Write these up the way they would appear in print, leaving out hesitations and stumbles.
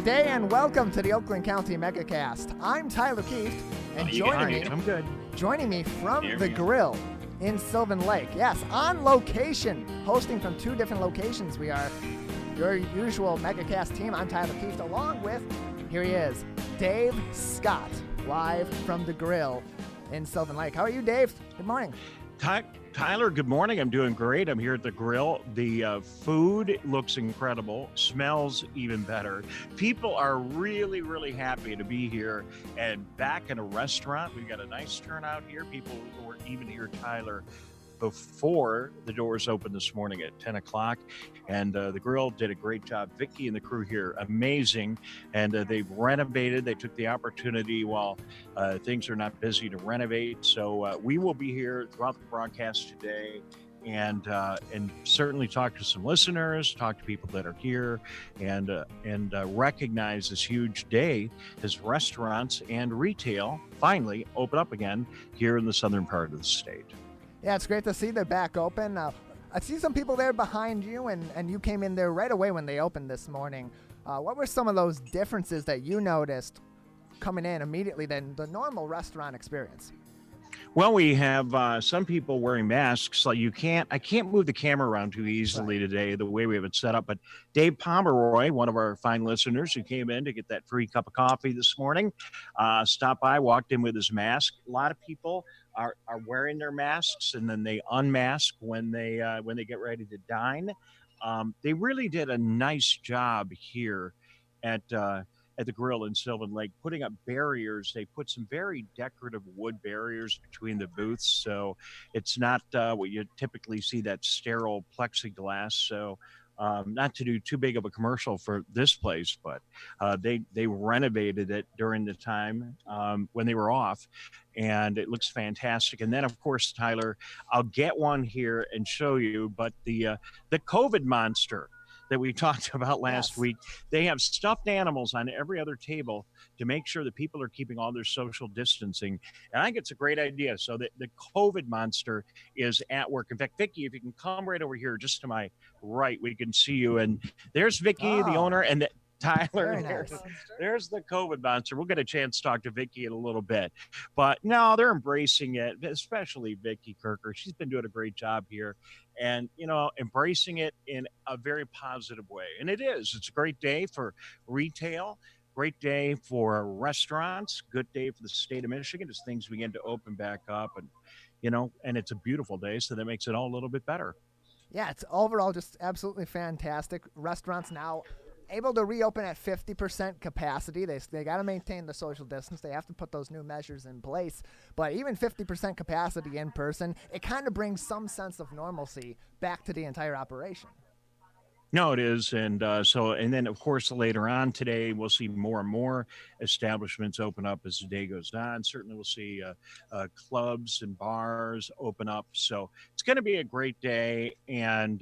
Good day and welcome to the Oakland County Megacast. I'm Tyler Keefe, and joining me from the grill in Sylvan Lake. Yes, on location, hosting from two different locations. We are your usual Megacast team. I'm Tyler Keefe, along with, here he is, Dave Scott, live from the grill in Sylvan Lake. How are you, Dave? Good morning. Tyler, good morning. I'm doing great. I'm here at the grill. The food looks incredible, smells even better. People are really, really happy to be here and back in a restaurant. We've got a nice turnout here. People were even here, Tyler, before the doors opened this morning at 10 o'clock. And the grill did a great job. Vicky and the crew here, amazing. And they've renovated. They took the opportunity while things are not busy to renovate. So we will be here throughout the broadcast today and certainly talk to some listeners, talk to people that are here, and recognize this huge day as restaurants and retail finally open up again here in the southern part of the state. Yeah, it's great to see they're back open. I see some people there behind you, and you came in there right away when they opened this morning. What were some of those differences that you noticed coming in immediately than the normal restaurant experience? Well, we have some people wearing masks. So I can't move the camera around too easily today, the way we have it set up. But Dave Pomeroy, one of our fine listeners who came in to get that free cup of coffee this morning, stopped by, walked in with his mask. A lot of people are wearing their masks, and then they unmask when they get ready to dine. They really did a nice job here at the grill in Sylvan Lake, putting up barriers. They put some very decorative wood barriers between the booths, so it's not what you typically see, that sterile plexiglass. So not to do too big of a commercial for this place, but they renovated it during the time when they were off, and it looks fantastic. And then, of course, Tyler, I'll get one here and show you, but the COVID monster that we talked about last week, they have stuffed animals on every other table to make sure that people are keeping all their social distancing. And I think it's a great idea. So the COVID monster is at work. In fact, Vicky, if you can come right over here just to my right, we can see you. And there's Vicky, the owner, and Tyler. There's the COVID monster. We'll get a chance to talk to Vicky in a little bit. But no, they're embracing it, especially Vicky Kirker. She's been doing a great job here and, embracing it in a very positive way. And it is. It's a great day for retail, great day for restaurants, good day for the state of Michigan as things begin to open back up. And, and it's a beautiful day, so that makes it all a little bit better. Yeah, it's overall just absolutely fantastic. Restaurants now able to reopen at 50% capacity. They got to maintain the social distance. They have to put those new measures in place. But even 50% capacity in person, it kind of brings some sense of normalcy back to the entire operation. No, it is. And then, of course, later on today, we'll see more and more establishments open up as the day goes on. Certainly we'll see clubs and bars open up. So it's going to be a great day. And,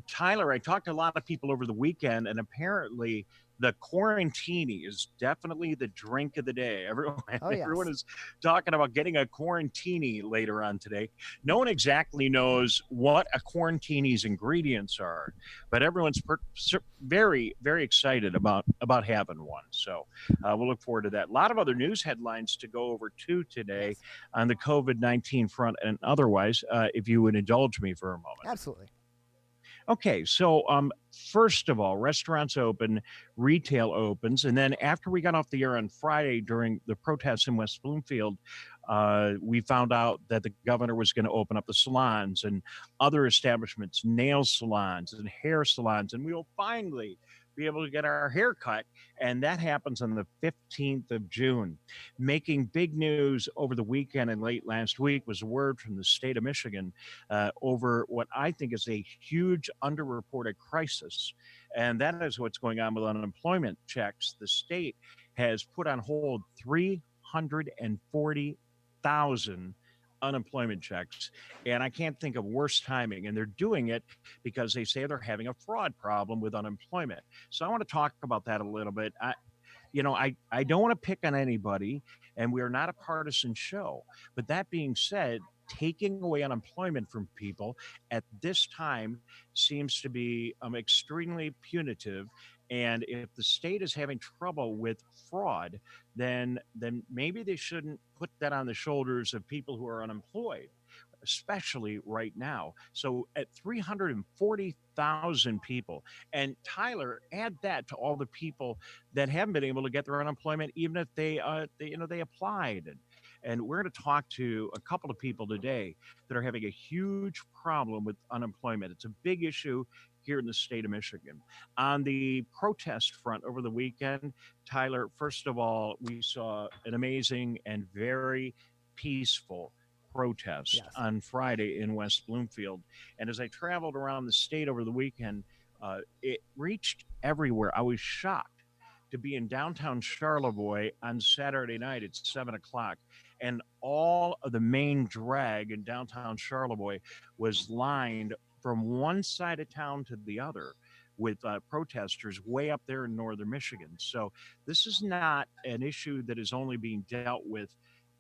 Tyler, I talked to a lot of people over the weekend, and apparently the quarantini is definitely the drink of the day. Everyone is talking about getting a quarantini later on today. No one exactly knows what a quarantini's ingredients are, but everyone's very, very excited about having one. So we'll look forward to that. A lot of other news headlines to go over to today on the COVID-19 front and otherwise, if you would indulge me for a moment. Absolutely. Okay, so first of all, restaurants open, retail opens, and then after we got off the air on Friday during the protests in West Bloomfield, we found out that the governor was going to open up the salons and other establishments, nail salons and hair salons, and we will finally be able to get our hair cut, and that happens on the 15th of June. Making big news over the weekend and late last week was a word from the state of Michigan over what I think is a huge underreported crisis, and that is what's going on with unemployment checks. The state has put on hold 340,000 unemployment checks, and I can't think of worse timing, and they're doing it because they say they're having a fraud problem with unemployment. So I want to talk about that a little bit. I don't want to pick on anybody, and we are not a partisan show, but that being said, taking away unemployment from people at this time seems to be extremely punitive And if the state is having trouble with fraud, then maybe they shouldn't put that on the shoulders of people who are unemployed, especially right now. So at 340,000 people, and Tyler, add that to all the people that haven't been able to get their unemployment, even if they applied. And we're going to talk to a couple of people today that are having a huge problem with unemployment. It's a big issue here in the state of Michigan. On the protest front over the weekend, Tyler, first of all, we saw an amazing and very peaceful protest on Friday in West Bloomfield. And as I traveled around the state over the weekend, it reached everywhere. I was shocked to be in downtown Charlevoix on Saturday night at 7 o'clock. And all of the main drag in downtown Charlevoix was lined from one side of town to the other with protesters way up there in northern Michigan. So this is not an issue that is only being dealt with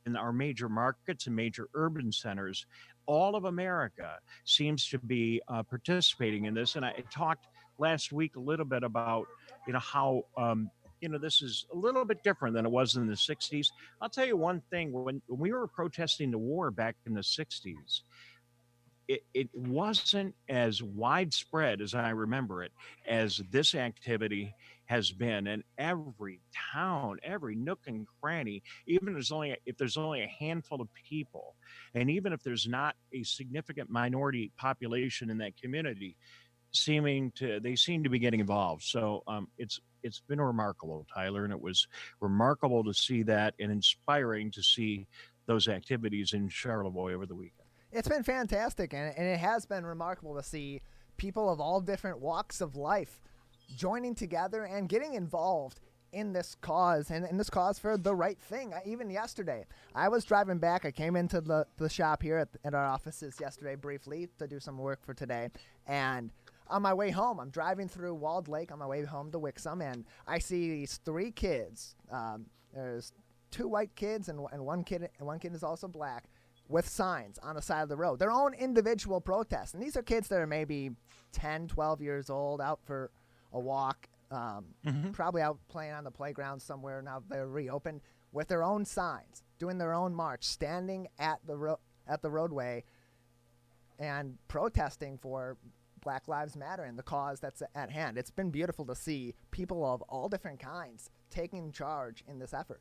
in our major markets and major urban centers. All of America seems to be participating in this. And I talked last week a little bit about, how, this is a little bit different than it was in the 60s. I'll tell you one thing, when we were protesting the war back in the 60s, it wasn't as widespread as I remember it as this activity has been. And every town, every nook and cranny, even if there's only a handful of people, and even if there's not a significant minority population in that community, they seem to be getting involved. So it's been remarkable, Tyler, and it was remarkable to see that and inspiring to see those activities in Charlevoix over the weekend. It's been fantastic, and it has been remarkable to see people of all different walks of life joining together and getting involved in this cause, and in this cause for the right thing. Even yesterday, I was driving back. I came into the shop here at our offices yesterday briefly to do some work for today, and on my way home, I'm driving through Walled Lake on my way home to Vixen, and I see these three kids. There's two white kids, and one kid is also black, with signs on the side of the road, their own individual protests. And these are kids that are maybe 10, 12 years old, out for a walk, probably out playing on the playground somewhere now they're reopened, with their own signs, doing their own march, standing at the roadway and protesting for Black Lives Matter and the cause that's at hand. It's been beautiful to see people of all different kinds taking charge in this effort.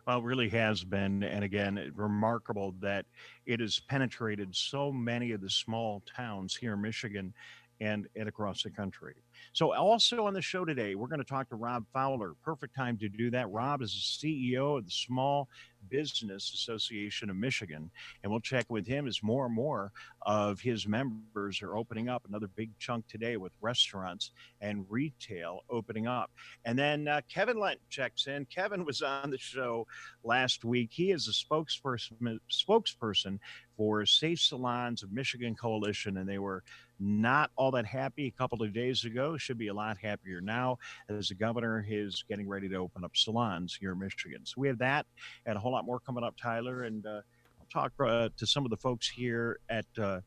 Well, it really has been, and again, remarkable that it has penetrated so many of the small towns here in Michigan and across the country. So also on the show today, we're going to talk to Rob Fowler. Perfect time to do that. Rob is the CEO of the Small Business Association of Michigan, and we'll check with him as more and more of his members are opening up. Another big chunk today with restaurants and retail opening up. And then Kevin Lent checks in. Kevin was on the show last week. He is a spokesperson for Safe Salons of Michigan Coalition, and they were not all that happy a couple of days ago. Should be a lot happier now as the governor is getting ready to open up salons here in Michigan. So we have that and a whole lot more coming up, Tyler. And I'll talk to some of the folks here at the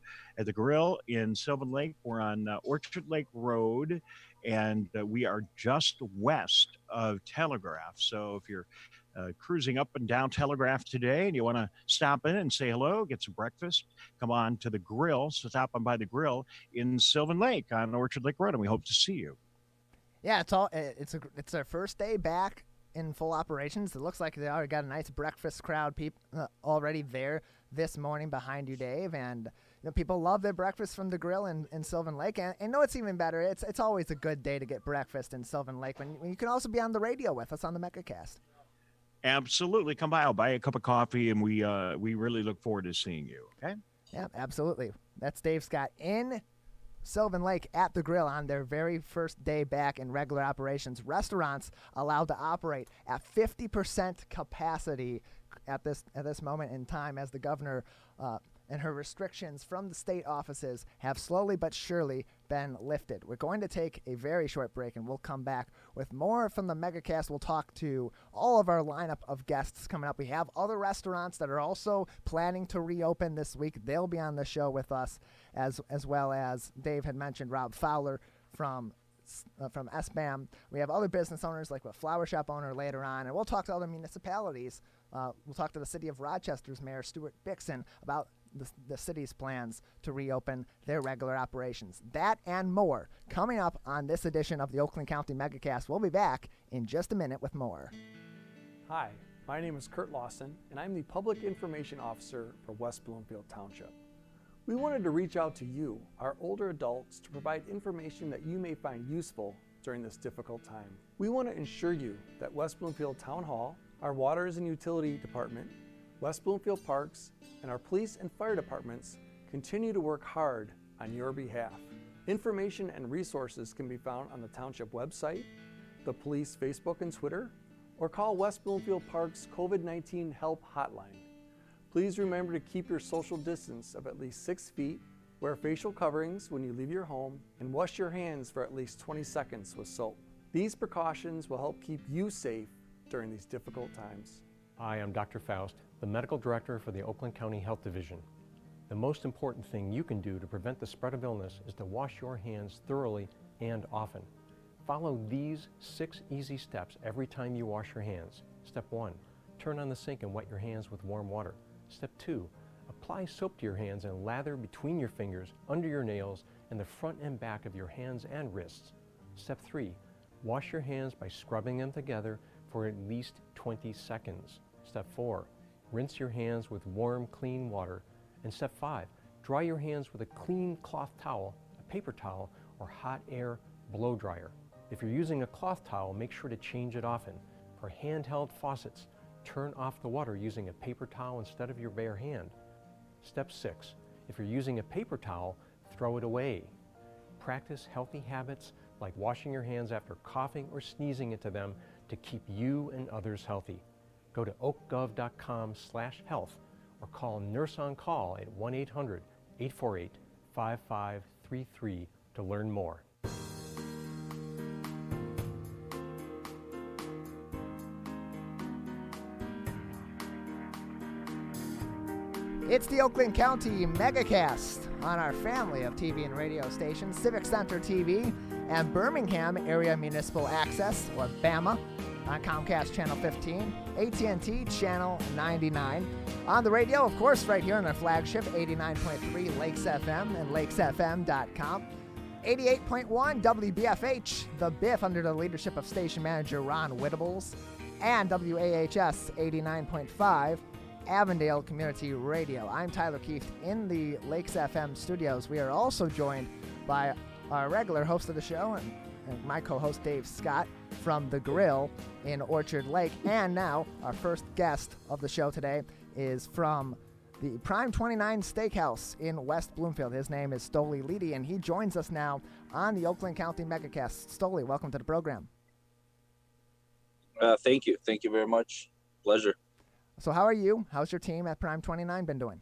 Grill in Sylvan Lake. We're on Orchard Lake Road, and we are just west of Telegraph. So if you're cruising up and down Telegraph today and you want to stop in and say hello, get some breakfast, come on to the Grill. So stop on by the Grill in Sylvan Lake on Orchard Lake Road, and we hope to see you. Yeah, it's our first day back in full operations. It looks like they already got a nice breakfast crowd already there this morning behind you, Dave, and people love their breakfast from the Grill in Sylvan Lake. And know it's even better. It's always a good day to get breakfast in Sylvan Lake when you can also be on the radio with us on the Megacast. Absolutely. Come by. I'll buy a cup of coffee, and we really look forward to seeing you. Okay? Yeah, absolutely. That's Dave Scott in Sylvan Lake at the Grill on their very first day back in regular operations. Restaurants allowed to operate at 50% capacity at this moment in time, as the governor and her restrictions from the state offices have slowly but surely been lifted. We're going to take a very short break, and we'll come back with more from the Megacast. We'll talk to all of our lineup of guests coming up. We have other restaurants that are also planning to reopen this week. They'll be on the show with us, as well as Dave had mentioned, Rob Fowler from from SBAM. We have other business owners like a flower shop owner later on, and we'll talk to other municipalities. We'll talk to the city of Rochester's Mayor Stuart Bikson about the city's plans to reopen their regular operations. That and more coming up on this edition of the Oakland County Megacast. We'll be back in just a minute with more. Hi, my name is Kurt Lawson, and I'm the Public Information Officer for West Bloomfield Township. We wanted to reach out to you, our older adults, to provide information that you may find useful during this difficult time. We want to ensure you that West Bloomfield Town Hall, our Waters and Utility Department, West Bloomfield Parks, and our police and fire departments continue to work hard on your behalf. Information and resources can be found on the Township website, the police Facebook and Twitter, or call West Bloomfield Parks COVID-19 Help Hotline. Please remember to keep your social distance of at least 6 feet, wear facial coverings when you leave your home, and wash your hands for at least 20 seconds with soap. These precautions will help keep you safe during these difficult times. Hi, I'm Dr. Faust, the Medical Director for the Oakland County Health Division. The most important thing you can do to prevent the spread of illness is to wash your hands thoroughly and often. Follow these 6 easy steps every time you wash your hands. Step 1, turn on the sink and wet your hands with warm water. Step 2, apply soap to your hands and lather between your fingers, under your nails, and the front and back of your hands and wrists. Step 3, wash your hands by scrubbing them together for at least 20 seconds. Step 4, rinse your hands with warm, clean water. And step 5, dry your hands with a clean cloth towel, a paper towel, or hot air blow dryer. If you're using a cloth towel, make sure to change it often. For handheld faucets, turn off the water using a paper towel instead of your bare hand. Step 6, if you're using a paper towel, throw it away. Practice healthy habits like washing your hands after coughing or sneezing into them to keep you and others healthy. Go to oakgov.com/health or call Nurse on Call at 1-800-848-5533 to learn more. It's the Oakland County Megacast on our family of TV and radio stations, Civic Center TV and Birmingham Area Municipal Access, or BAMA, on Comcast Channel 15, AT&T Channel 99. On the radio, of course, right here on our flagship, 89.3 Lakes FM and lakesfm.com. 88.1 WBFH, The Biff, under the leadership of station manager Ron Whittables, and WAHS 89.5 Avondale Community Radio. I'm Tyler Keefe in the Lakes FM studios. We are also joined by our regular host of the show and my co-host Dave Scott from The Grill in Orchard Lake. And now our first guest of the show today is from the Prime 29 Steakhouse in West Bloomfield. His name is Stoli Leedy, and he joins us now on the Oakland County Megacast. Stoli, welcome to the program. Thank you. Thank you very much. Pleasure. So how are you? How's your team at Prime 29 been doing?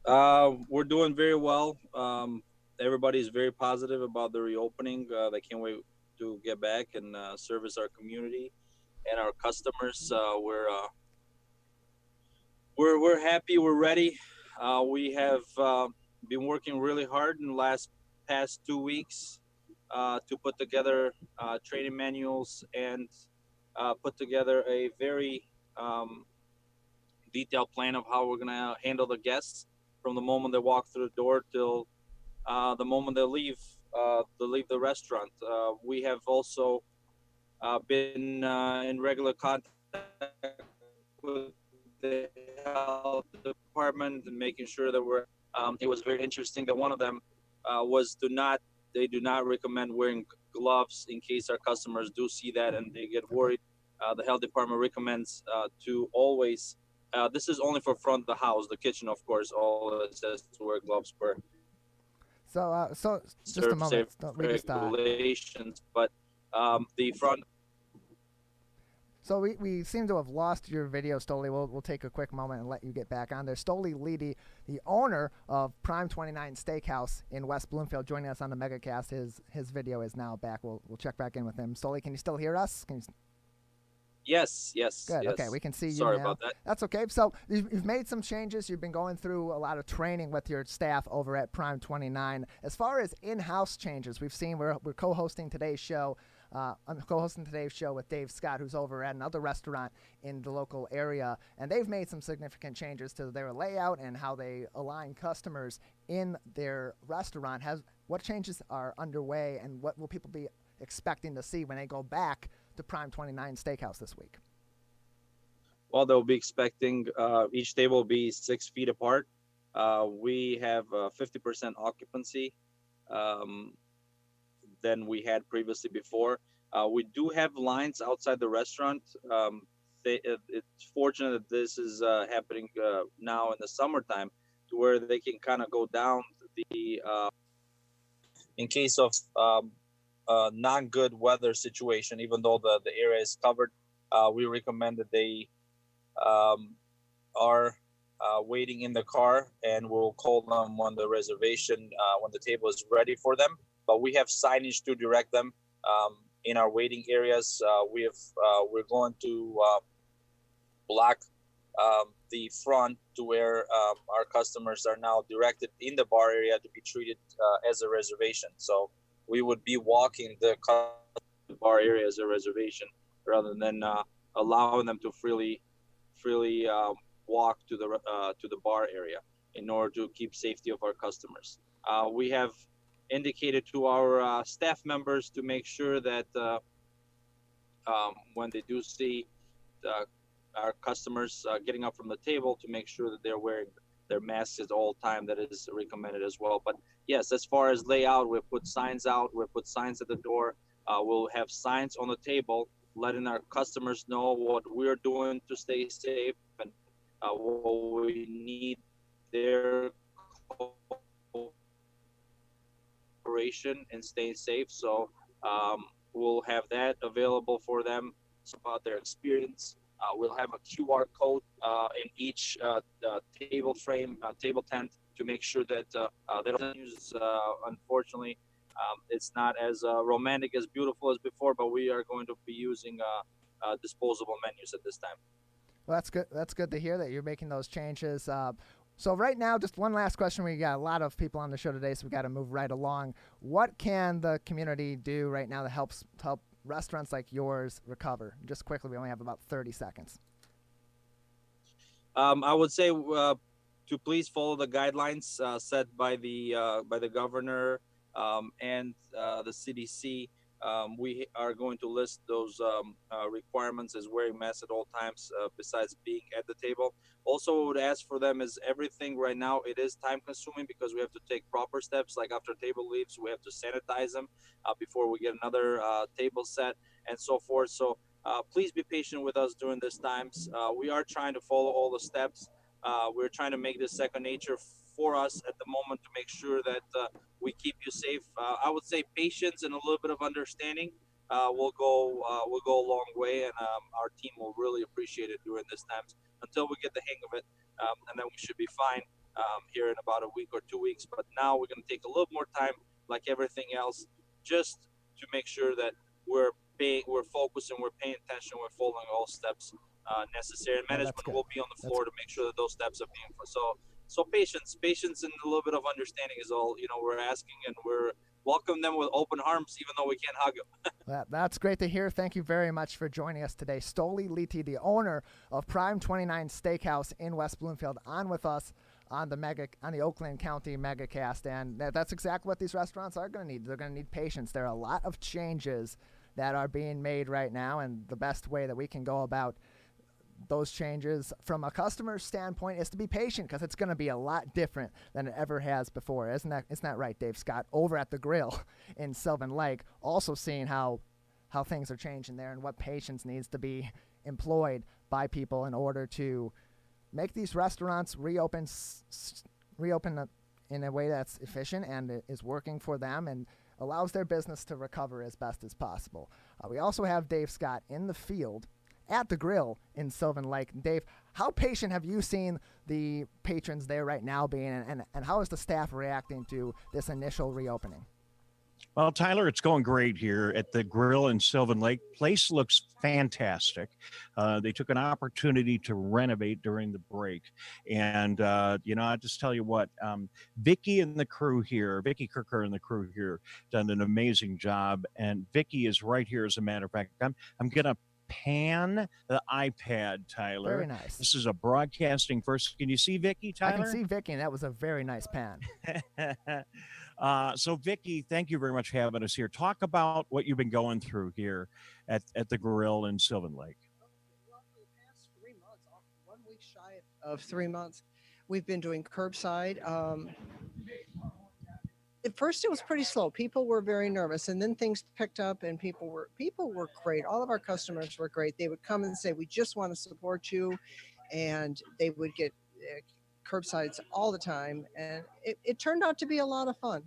We're doing very well. Everybody's very positive about the reopening. They can't wait to get back and service our community and our customers. We're happy. We're ready. We have been working really hard in the past 2 weeks to put together training manuals and put together a very detailed plan of how we're going to handle the guests from the moment they walk through the door till the moment they leave the restaurant. We have also been in regular contact with the health department and making sure that we're. It was very interesting that one of them was they do not recommend wearing gloves in case our customers do see that and they get worried. The health department recommends to always. This is only for front of the house, the kitchen, of course. All it says to wear gloves per. So just a moment. Regulations, but the front. So we seem to have lost your video, Stoli. We'll take a quick moment and let you get back on there. Stoli Leedy, the owner of Prime 29 Steakhouse in West Bloomfield, joining us on the Megacast. His video is now back. We'll check back in with him. Stoli, can you still hear us? Yes. Good. Yes. Okay, we can see you Sorry now. about that. That's okay. So you've made some changes. You've been going through a lot of training with your staff over at Prime 29. As far as in-house changes, we've seen we're co-hosting today's show. I'm co-hosting today's show with Dave Scott, who's over at another restaurant in the local area, and they've made some significant changes to their layout and how they align customers in their restaurant. What changes are underway, and what will people be expecting to see when they go back to Prime 29 Steakhouse this week? Well, they'll be expecting each table will be 6 feet apart. We have 50% occupancy than we had previously before. We do have lines outside the restaurant. It's fortunate that this is happening now in the summertime, to where they can kind of go down the in case of non-good weather situation. Even though the area is covered, we recommend that they are waiting in the car, and we'll call them when the reservation, when the table is ready for them. But we have signage to direct them in our waiting areas. We're going to block the front to where our customers are now directed in the bar area to be treated as a reservation. So we would be walking the bar area as a reservation, rather than allowing them to freely walk to the bar area, in order to keep safety of our customers. We have indicated to our staff members to make sure that when they do see our customers getting up from the table, to make sure that they're wearing their masks at all time. That is recommended as well. But yes, as far as layout, we'll put signs out, we'll put signs at the door, we'll have signs on the table letting our customers know what we're doing to stay safe, and what we need their cooperation in staying safe. So we'll have that available for them about their experience. We'll have a QR code in each table frame, table tent, to make sure that they don't use, unfortunately, it's not as romantic, as beautiful as before, but we are going to be using disposable menus at this time. Well, that's good. That's good to hear that you're making those changes. So right now, just one last question. We got a lot of people on the show today, so we got to move right along. What can the community do right now to help restaurants like yours recover? Just quickly, we only have about 30 seconds. I would say to please follow the guidelines set by the governor and the CDC. We are going to list those requirements as wearing masks at all times, besides being at the table. Also, what I would ask for them is, everything right now, it is time consuming, because we have to take proper steps. Like after table leaves, we have to sanitize them before we get another table set, and so forth. So please be patient with us during these times. We are trying to follow all the steps. We're trying to make this second nature for us at the moment, to make sure that we keep you safe. I would say patience and a little bit of understanding will go a long way, and our team will really appreciate it during these times, until we get the hang of it, and then we should be fine here in about a week or 2 weeks. But now we're going to take a little more time, like everything else, just to make sure that we're focused, and we're paying attention, we're following all steps necessary, and management will be on the floor to make sure that those steps are being so patience and a little bit of understanding is all we're asking, and we're welcome them with open arms, even though we can't hug them. That's great to hear. Thank you very much for joining us today. Stoli Leedy, the owner of Prime 29 Steakhouse in West Bloomfield, on with us on the Oakland County Megacast, and that's exactly what these restaurants are going to need. They're going to need patience. There are a lot of changes that are being made right now, and the best way that we can go about those changes from a customer standpoint is to be patient, because it's going to be a lot different than it ever has before. Isn't that right, Dave Scott? Over at the Grill in Sylvan Lake, also seeing how things are changing there, and what patience needs to be employed by people in order to make these restaurants reopen in a way that's efficient and is working for them and allows their business to recover as best as possible. We also have Dave Scott in the field at the Grill in Sylvan Lake. Dave, how patient have you seen the patrons there right now being, and how is the staff reacting to this initial reopening? Well, Tyler, it's going great here at the Grill in Sylvan Lake. Place looks fantastic. They took an opportunity to renovate during the break. And, I just tell you what, Vicky and the crew here, Vicky Kirker and the crew here, done an amazing job. And Vicky is right here, as a matter of fact. I'm going to pan the iPad, Tyler. Very nice. This is a broadcasting first. Can you see Vicky, Tyler? I can see Vicky, and that was a very nice pan. So, Vicky, thank you very much for having us here. Talk about what you've been going through here at the Grill in Sylvan Lake. Well, for the past 3 months, 1 week shy of 3 months, we've been doing curbside. At first, it was pretty slow. People were very nervous, and then things picked up, and people were great. All of our customers were great. They would come and say, "We just want to support you," and they would get curbsides all the time, and it turned out to be a lot of fun.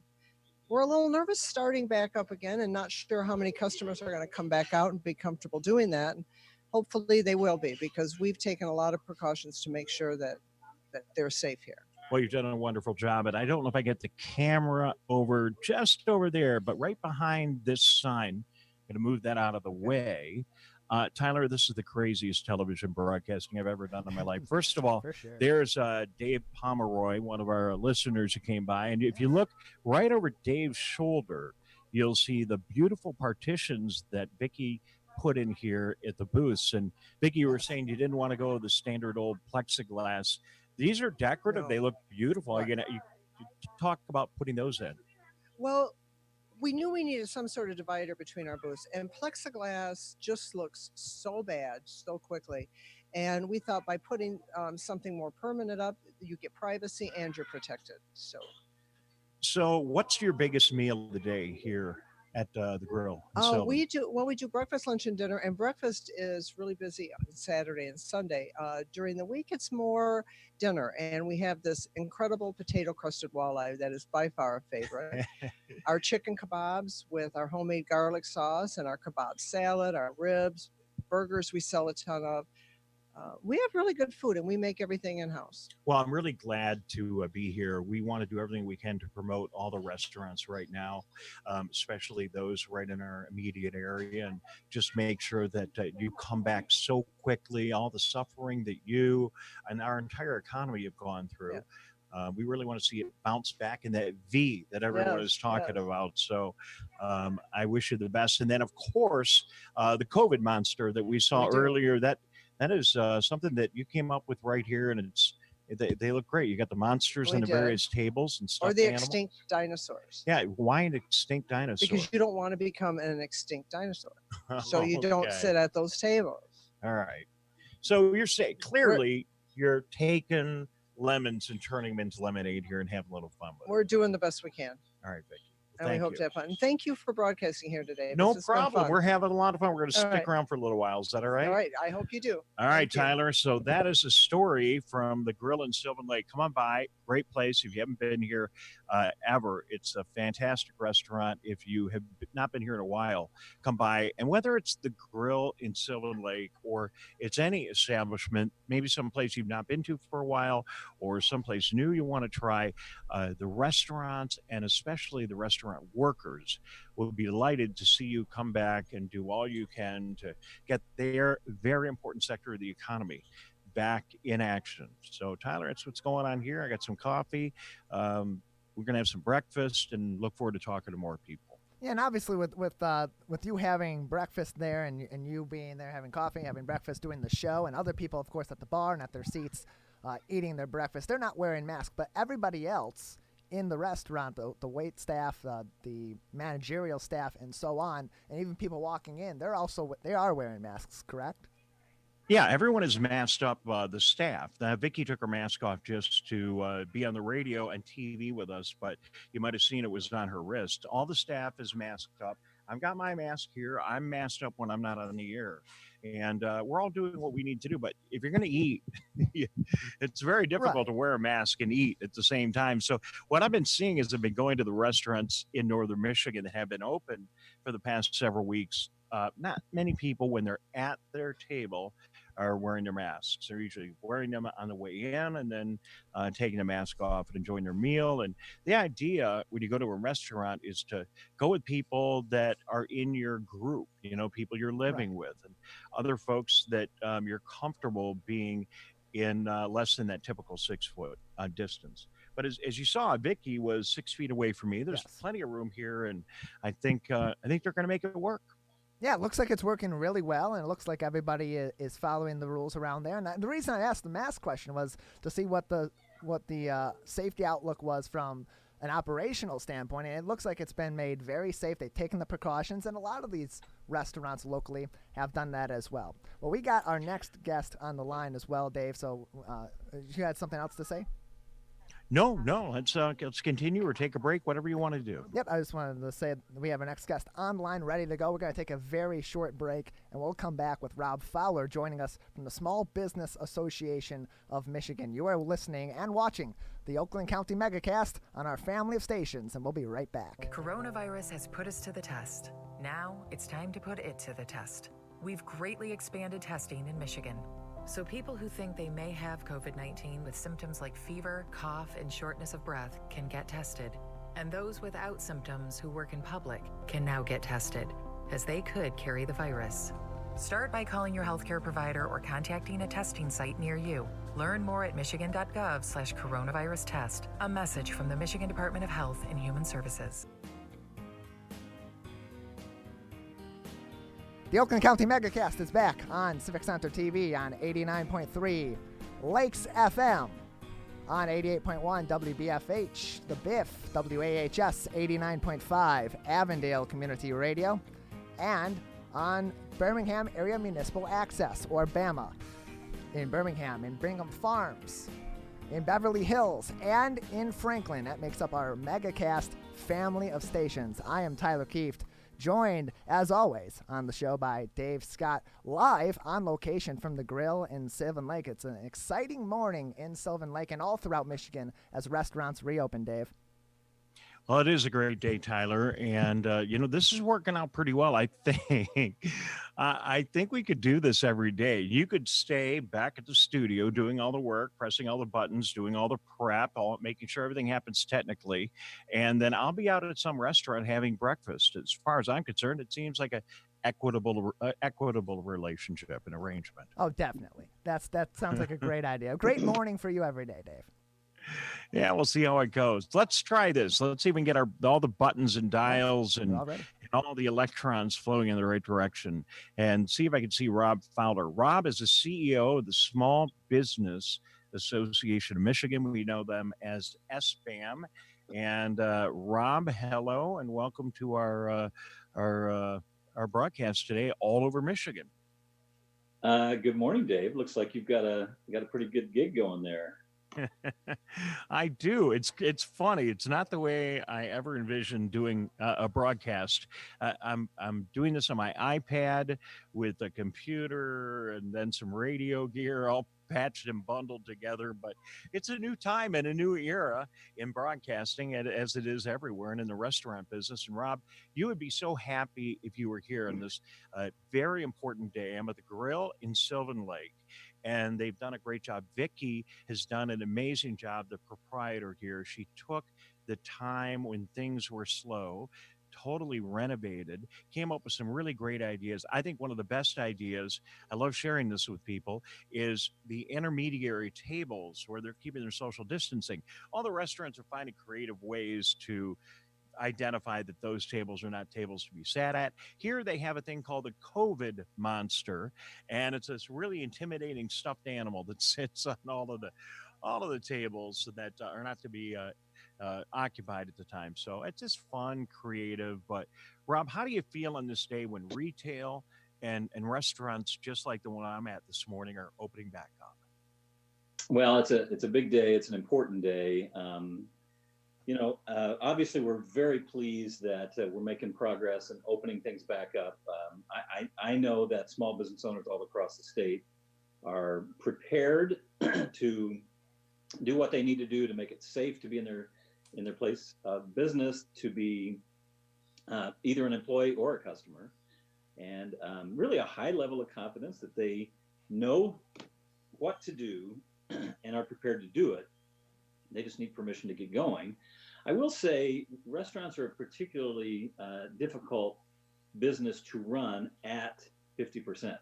We're a little nervous starting back up again and not sure how many customers are going to come back out and be comfortable doing that. And hopefully they will be, because we've taken a lot of precautions to make sure that they're safe here. Well, you've done a wonderful job. And I don't know if I get the camera just over there, but right behind this sign, I'm going to move that out of the way. Tyler, this is the craziest television broadcasting I've ever done in my life. First of all, sure. There's Dave Pomeroy, one of our listeners who came by. And if you look right over Dave's shoulder, you'll see the beautiful partitions that Vicky put in here at the booths. And Vicky, you were saying you didn't want to go with the standard old plexiglass. These are decorative. No. They look beautiful. Right. You talk about putting those in. Well, we knew we needed some sort of divider between our booths, and plexiglass just looks so bad so quickly. And we thought by putting something more permanent up, you get privacy and you're protected. So what's your biggest meal of the day here at the Grill? We do breakfast, lunch, and dinner, and breakfast is really busy on Saturday and Sunday. During the week, it's more dinner, and we have this incredible potato crusted walleye that is by far a favorite. Our chicken kebabs with our homemade garlic sauce, and our kebab salad, our ribs, burgers we sell a ton of. We have really good food, and we make everything in-house. Well, I'm really glad to be here. We want to do everything we can to promote all the restaurants right now, especially those right in our immediate area, and just make sure that you come back so quickly. All the suffering that you and our entire economy have gone through. Yeah. We really want to see it bounce back in that V that everyone is talking about. So I wish you the best. And then, of course, the COVID monster that we saw earlier, that is something that you came up with right here, and they look great. You got the monsters and the various tables and stuff. Or the extinct dinosaurs. Yeah, why an extinct dinosaur? Because you don't want to become an extinct dinosaur. So you don't sit at those tables. All right. So you're saying, clearly, you're taking lemons and turning them into lemonade here and having a little fun with it. We're doing the best we can. All right, Vicky. And we hope to have fun. And thank you for broadcasting here today. No problem. We're having a lot of fun. We're going to stick around for a little while. Is that all right? All right. I hope you do. All right, Tyler. So that is a story from the Grill in Sylvan Lake. Come on by. Great place. If you haven't been here ever, it's a fantastic restaurant. If you have not been here in a while, come by. And whether it's the Grill in Sylvan Lake or it's any establishment, maybe someplace you've not been to for a while or someplace new you want to try, the restaurants and especially the restaurant workers will be delighted to see you come back and do all you can to get their very important sector of the economy back in action. So, Tyler, that's what's going on here. I got some coffee. We're going to have some breakfast and look forward to talking to more people. Yeah, and obviously with you having breakfast there and you being there having coffee, having breakfast, doing the show, and other people, of course, at the bar and at their seats eating their breakfast, they're not wearing masks, but everybody else in the restaurant, the wait staff, the managerial staff, and so on, and even people walking in, they are wearing masks, correct? Yeah, everyone is masked up, the staff. Vicky took her mask off just to be on the radio and TV with us, but you might have seen it was on her wrist. All the staff is masked up. I've got my mask here. I'm masked up when I'm not on the air. And we're all doing what we need to do. But if you're going to eat, it's very difficult to wear a mask and eat at the same time. So what I've been seeing is I've been going to the restaurants in northern Michigan that have been open for the past several weeks. Not many people, when they're at their table, are wearing their masks. They're usually wearing them on the way in and then taking the mask off and enjoying their meal. And the idea when you go to a restaurant is to go with people that are in your group, people you're living with and other folks that you're comfortable being in less than that typical 6 foot distance. But as you saw, Vicky was 6 feet away from me. There's plenty of room here, and I think they're going to make it work. Yeah, it looks like it's working really well, and it looks like everybody is following the rules around there. And the reason I asked the mask question was to see what the safety outlook was from an operational standpoint, and it looks like it's been made very safe. They've taken the precautions, and a lot of these restaurants locally have done that as well. Well, we got our next guest on the line as well, Dave, so you had something else to say? No. Let's continue or take a break, whatever you want to do. Yep, I just wanted to say we have our next guest online, ready to go. We're going to take a very short break, and we'll come back with Rob Fowler joining us from the Small Business Association of Michigan. You are listening and watching the Oakland County Megacast on our family of stations, and we'll be right back. Coronavirus has put us to the test. Now it's time to put it to the test. We've greatly expanded testing in Michigan. So people who think they may have COVID-19 with symptoms like fever, cough, and shortness of breath can get tested. And those without symptoms who work in public can now get tested, as they could carry the virus. Start by calling your healthcare provider or contacting a testing site near you. Learn more at michigan.gov/coronavirus test. A message from the Michigan Department of Health and Human Services. The Oakland County Megacast is back on Civic Center TV on 89.3 Lakes FM, on 88.1 WBFH, The Biff, WAHS 89.5 Avondale Community Radio, and on Birmingham Area Municipal Access, or BAMA, in Birmingham, in Brigham Farms, in Beverly Hills, and in Franklin. That makes up our Megacast family of stations. I am Tyler Kieft, joined, as always, on the show by Dave Scott, live on location from the Grill in Sylvan Lake. It's an exciting morning in Sylvan Lake and all throughout Michigan as restaurants reopen, Dave. Well, it is a great day, Tyler, and this is working out pretty well. I think, I think we could do this every day. You could stay back at the studio doing all the work, pressing all the buttons, doing all the prep, making sure everything happens technically, and then I'll be out at some restaurant having breakfast. As far as I'm concerned, it seems like a equitable relationship and arrangement. Oh, definitely. That sounds like a great idea. A great morning for you every day, Dave. Yeah, we'll see how it goes. Let's try this. Let's see if we can get all the buttons and dials and all the electrons flowing in the right direction, and see if I can see Rob Fowler. Rob is the CEO of the Small Business Association of Michigan. We know them as SBAM. And Rob, hello, and welcome to our broadcast today all over Michigan. Good morning, Dave. Looks like you've got a pretty good gig going there. I do. It's funny. It's not the way I ever envisioned doing a broadcast. I'm doing this on my iPad with a computer and then some radio gear, all patched and bundled together. But it's a new time and a new era in broadcasting, as it is everywhere, and in the restaurant business. And Rob, you would be so happy if you were here on this very important day. I'm at the Grill in Sylvan Lake, and they've done a great job. Vicky has done an amazing job, the proprietor here. She took the time when things were slow, totally renovated, came up with some really great ideas. I think one of the best ideas, I love sharing this with people, is the intermediary tables where they're keeping their social distancing. All the restaurants are finding creative ways to identify that those tables are not tables to be sat at. Here they have a thing called the COVID monster, and it's this really intimidating stuffed animal that sits on all of the tables that are not to be occupied at the time. So it's just fun, creative. But Rob, how do you feel on this day when retail and restaurants just like the one I'm at this morning are opening back up? Well, it's a big day. It's an important day. Obviously, we're very pleased that we're making progress and opening things back up. I know that small business owners all across the state are prepared to do what they need to do to make it safe to be in their place of business, to be either an employee or a customer, and really a high level of confidence that they know what to do and are prepared to do it. They just need permission to get going. I will say restaurants are a particularly difficult business to run at 50%.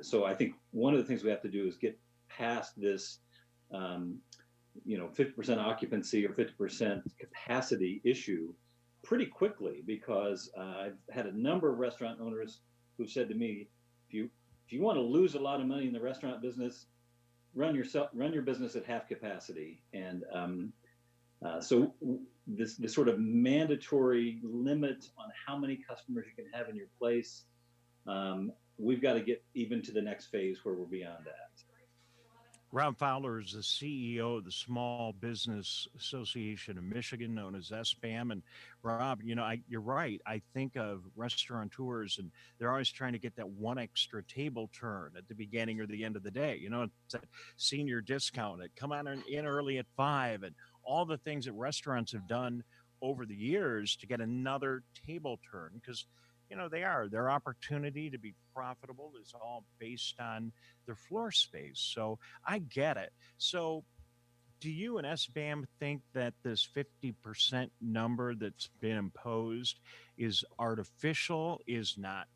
So I think one of the things we have to do is get past this, 50% occupancy or 50% capacity issue pretty quickly, because I've had a number of restaurant owners who've said to me, if you want to lose a lot of money in the restaurant business, run your business at half capacity. And so this sort of mandatory limit on how many customers you can have in your place, we've got to get even to the next phase where we're beyond that. Rob Fowler is the CEO of the Small Business Association of Michigan, known as SBAM. And Rob, you're right. I think of restaurateurs, and they're always trying to get that one extra table turn at the beginning or the end of the day. It's that senior discount, come on in early at 5, and all the things that restaurants have done over the years to get another table turn, because their opportunity to be profitable is all based on their floor space. So I get it. So do you and SBAM think that this 50% number that's been imposed is artificial, is not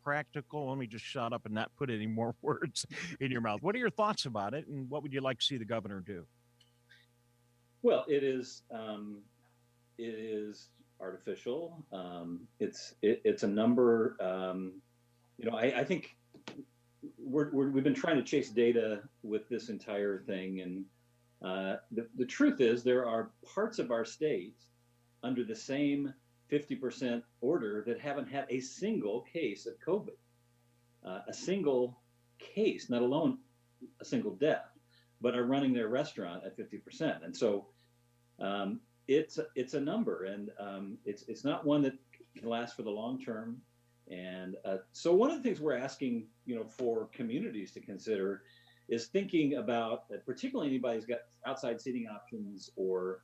practical? Let me just shut up and not put any more words in your mouth. What are your thoughts about it, and what would you like to see the governor do? Well, it is artificial. It's a number. I think we've been trying to chase data with this entire thing, and the truth is there are parts of our state under the same 50% order that haven't had a single case of COVID, a single case, not alone a single death, but are running their restaurant at 50%, and so. It's a number, and it's not one that can last for the long term. And so one of the things we're asking, for communities to consider is thinking about, particularly anybody who's got outside seating options, or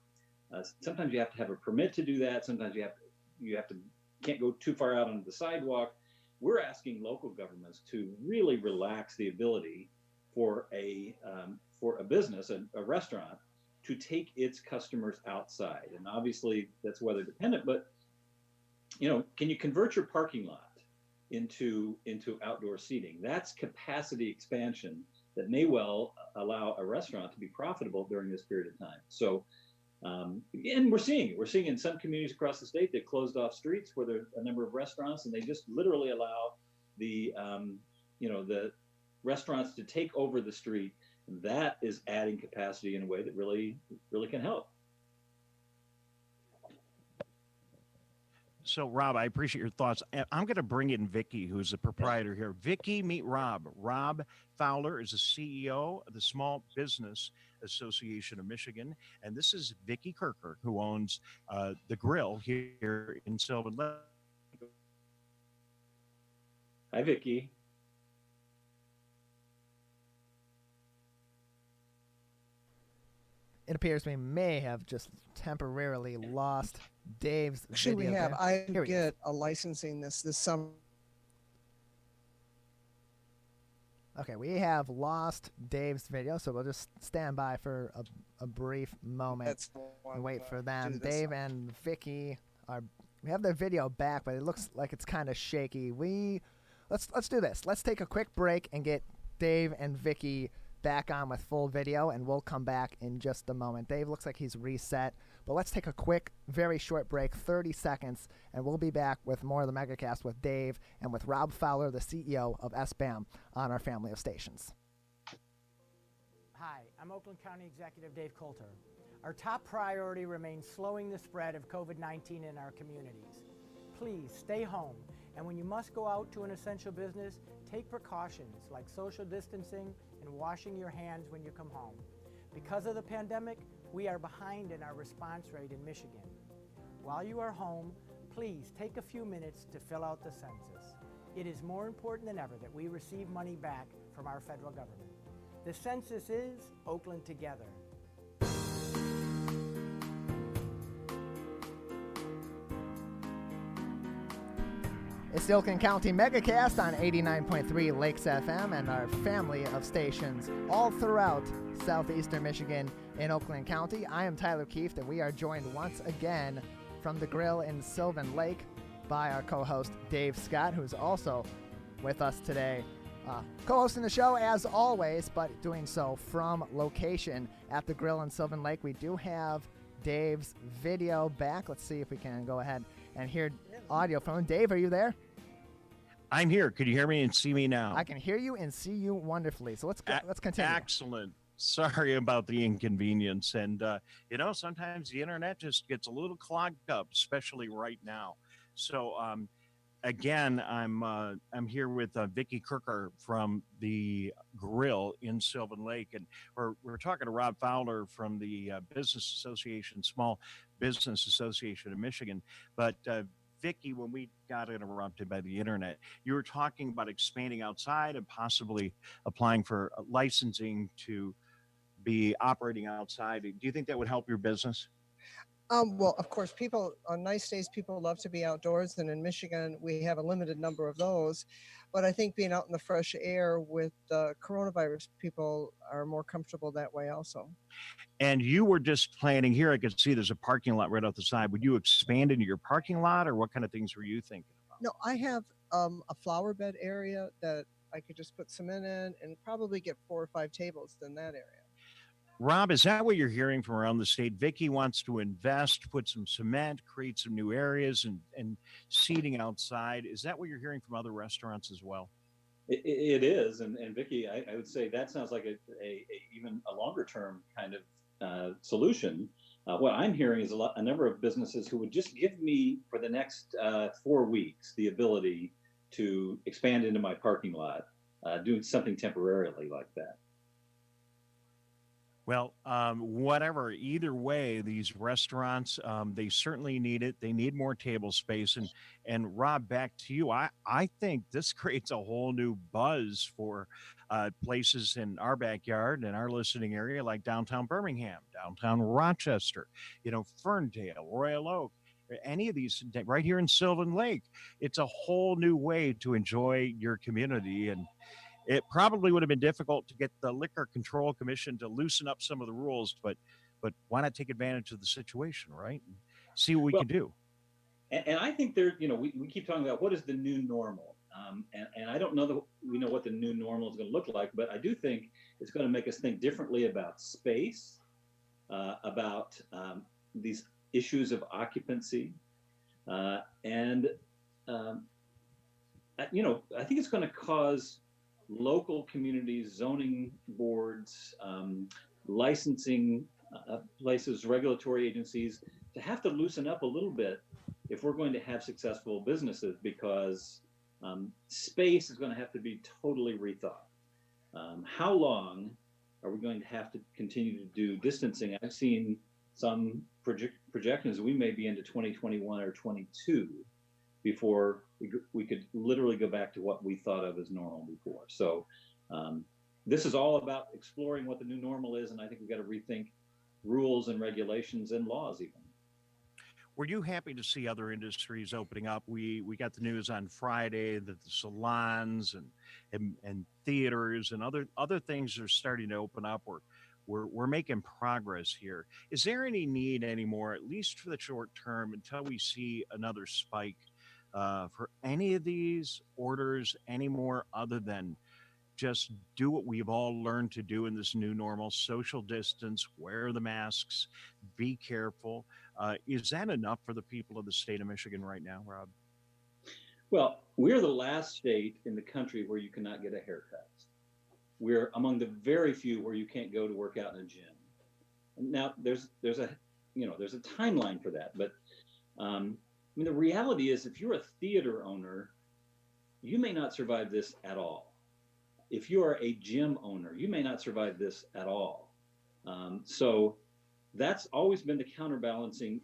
sometimes you have to have a permit to do that. Sometimes you can't go too far out onto the sidewalk. We're asking local governments to really relax the ability for a business, a restaurant, to take its customers outside. And obviously that's weather dependent, but can you convert your parking lot into outdoor seating? That's capacity expansion that may well allow a restaurant to be profitable during this period of time. So, and we're seeing in some communities across the state that closed off streets where there are a number of restaurants, and they just literally allow the restaurants to take over the street. That is adding capacity in a way that really, really can help. So, Rob, I appreciate your thoughts. I'm going to bring in Vicki, who's the proprietor here. Vicki, meet Rob. Rob Fowler is the CEO of the Small Business Association of Michigan, and this is Vicki Kirker, who owns the grill here in Sylvan Lake. Hi, Vicki. It appears we may have just temporarily lost Dave's Actually, video. we have. I Here get a licensing this summer. Okay, we have lost Dave's video, so we'll just stand by for a brief moment and wait for them. Dave and Vicki we have their video back, but it looks like it's kind of shaky. Let's do this. Let's take a quick break and get Dave and Vicki back on with full video, and we'll come back in just a moment. Dave looks like he's reset, but let's take a quick, very short break, 30 seconds, and we'll be back with more of the Megacast with Dave and with Rob Fowler, the CEO of SBAM, on our family of stations. Hi, I'm Oakland County Executive Dave Coulter. Our top priority remains slowing the spread of COVID-19 in our communities. Please stay home, and when you must go out to an essential business, take precautions like social distancing and washing your hands when you come home. Because of the pandemic, we are behind in our response rate in Michigan. While you are home, please take a few minutes to fill out the census. It is more important than ever that we receive money back from our federal government. The census is Oakland Together. It's the Oakland County Megacast on 89.3 Lakes FM and our family of stations all throughout southeastern Michigan in Oakland County. I am Tyler Kieft, and we are joined once again from the grill in Sylvan Lake by our co-host Dave Scott, who's also with us today. Co-hosting the show as always, but doing so from location at the grill in Sylvan Lake. We do have Dave's video back. Let's see if we can go ahead and hear audio from him. Dave, are you there? I'm here. Could you hear me and see me now? I can hear you and see you wonderfully. So let's continue. Excellent. Sorry about the inconvenience. And, sometimes the internet just gets a little clogged up, especially right now. So, again, I'm here with Vicki Kirker from the Grill in Sylvan Lake, and we're talking to Rob Fowler from the Business Association, Small Business Association of Michigan. But Vicki, when we got interrupted by the internet, you were talking about expanding outside and possibly applying for licensing to be operating outside. Do you think that would help your business? Well, of course, on nice days, people love to be outdoors. And in Michigan, we have a limited number of those. But I think being out in the fresh air with the coronavirus, people are more comfortable that way also. And you were just planning here. I could see there's a parking lot right off the side. Would you expand into your parking lot, or what kind of things were you thinking about? No, I have a flower bed area that I could just put cement in and probably get 4 or 5 tables in that area. Rob, is that what you're hearing from around the state? Vicki wants to invest, put some cement, create some new areas and seating outside. Is that what you're hearing from other restaurants as well? It is. And Vicki, I would say that sounds like even a longer term kind of solution. What I'm hearing is a number of businesses who would just give me for the next 4 weeks the ability to expand into my parking lot, doing something temporarily like that. Well, whatever, either way, these restaurants, they certainly need it. They need more table space. And Rob, back to you. I think this creates a whole new buzz for places in our backyard and our listening area, like downtown Birmingham, downtown Rochester, Ferndale, Royal Oak, any of these right here in Sylvan Lake. It's a whole new way to enjoy your community. And it probably would have been difficult to get the Liquor Control Commission to loosen up some of the rules, but why not take advantage of the situation, right? And see what we can do. And I think we keep talking about what is the new normal. And I don't know that we know what the new normal is going to look like, but I do think it's going to make us think differently about space, about these issues of occupancy. I think it's going to cause local communities, zoning boards, licensing places, regulatory agencies to have to loosen up a little bit if we're going to have successful businesses, because space is going to have to be totally rethought. How long are we going to have to continue to do distancing? I've seen some projections we may be into 2021 or 22 before we could literally go back to what we thought of as normal before. So this is all about exploring what the new normal is, and I think we've got to rethink rules and regulations and laws even. Were you happy to see other industries opening up? We got the news on Friday that the salons and theaters and other things are starting to open up. We're making progress here. Is there any need anymore, at least for the short term, until we see another spike, for any of these orders anymore, other than just do what we've all learned to do in this new normal: social distance, wear the masks, be careful? Is that enough for the people of the state of Michigan right now, Rob? Well, we're the last state in the country where you cannot get a haircut. We're among the very few where you can't go to work out in a gym. Now there's a timeline for that, but the reality is, if you're a theater owner, you may not survive this at all. If you are a gym owner, you may not survive this at all. So that's always been the counterbalancing.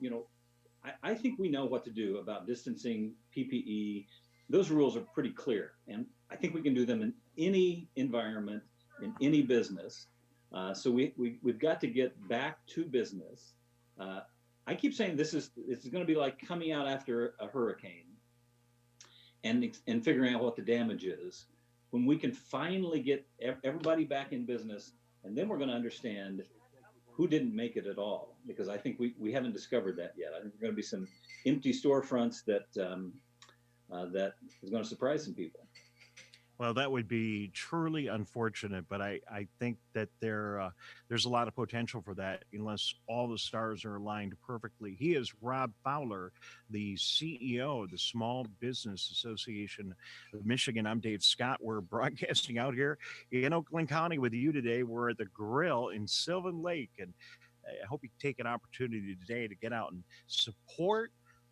I think we know what to do about distancing, PPE. Those rules are pretty clear, and I think we can do them in any environment, in any business. So we've got to get back to business. I keep saying it's going to be like coming out after a hurricane. and figuring out what the damage is, when we can finally get everybody back in business, and then we're going to understand who didn't make it at all, because I think we haven't discovered that yet. I think there are going to be some empty storefronts that that is going to surprise some people. Well, that would be truly unfortunate, but I think that there's a lot of potential for that unless all the stars are aligned perfectly. He is Rob Fowler, the CEO of the Small Business Association of Michigan. I'm Dave Scott. We're broadcasting out here in Oakland County with you today. We're at the Grill in Sylvan Lake, and I hope you take an opportunity today to get out and support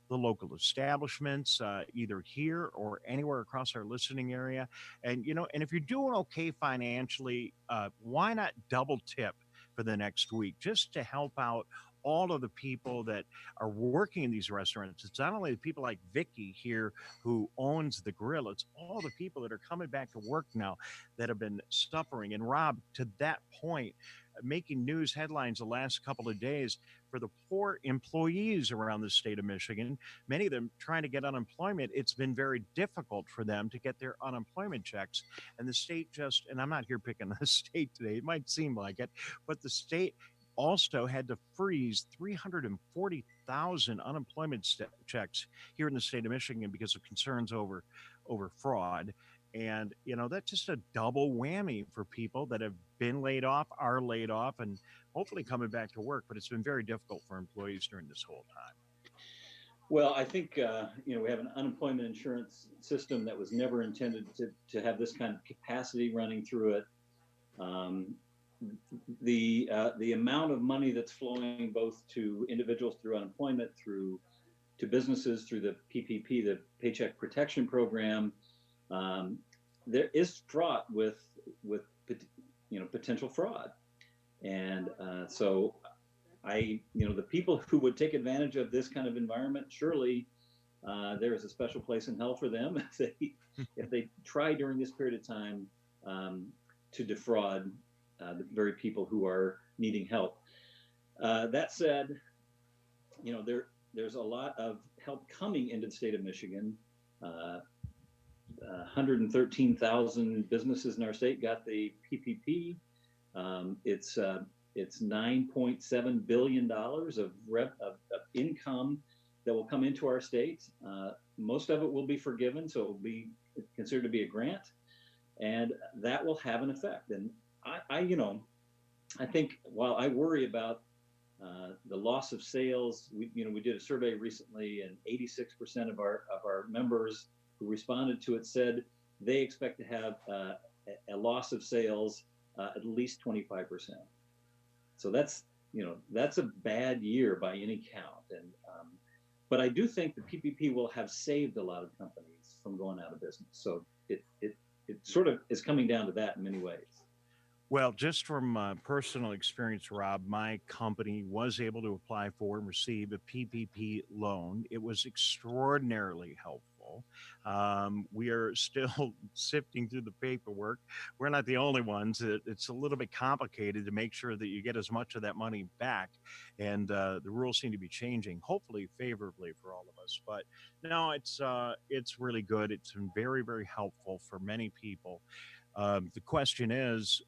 the local establishments, either here or anywhere across our listening area. And, and if you're doing okay financially, why not double tip for the next week just to help out all of the people that are working in these restaurants? It's not only the people like Vicky here who owns the Grill, it's all the people that are coming back to work now that have been suffering. And Rob, to that point, making news headlines the last couple of days for the poor employees around the state of Michigan, many of them trying to get unemployment. It's been very difficult for them to get their unemployment checks. And the state just, and I'm not here picking the state today, it might seem like it, but the state also had to freeze 340,000 unemployment checks here in the state of Michigan because of concerns over fraud. And, that's just a double whammy for people that have been laid off, are laid off, and hopefully coming back to work. But it's been very difficult for employees during this whole time. Well, I think, we have an unemployment insurance system that was never intended to have this kind of capacity running through it. The amount of money that's flowing both to individuals through unemployment, to businesses through the PPP, the Paycheck Protection Program, there is fraught with potential fraud. And so the people who would take advantage of this kind of environment, surely there is a special place in hell for them if they try during this period of time to defraud the very people who are needing help. That said, there's a lot of help coming into the state of Michigan. 113,000 businesses in our state got the PPP. It's $9.7 billion of income that will come into our state. Most of it will be forgiven, so it will be considered to be a grant, and that will have an effect. And I think while I worry about the loss of sales, we did a survey recently, and 86% of our members who responded to it said they expect to have a loss of sales at least 25%. So that's a bad year by any count. And but I do think the PPP will have saved a lot of companies from going out of business. So it sort of is coming down to that in many ways. Well, just from personal experience, Rob, my company was able to apply for and receive a PPP loan. It was extraordinarily helpful. We are still sifting through the paperwork. We're not the only ones. It's a little bit complicated to make sure that you get as much of that money back. And the rules seem to be changing, hopefully favorably for all of us. But no, it's really good. It's been very, very helpful for many people. The question is,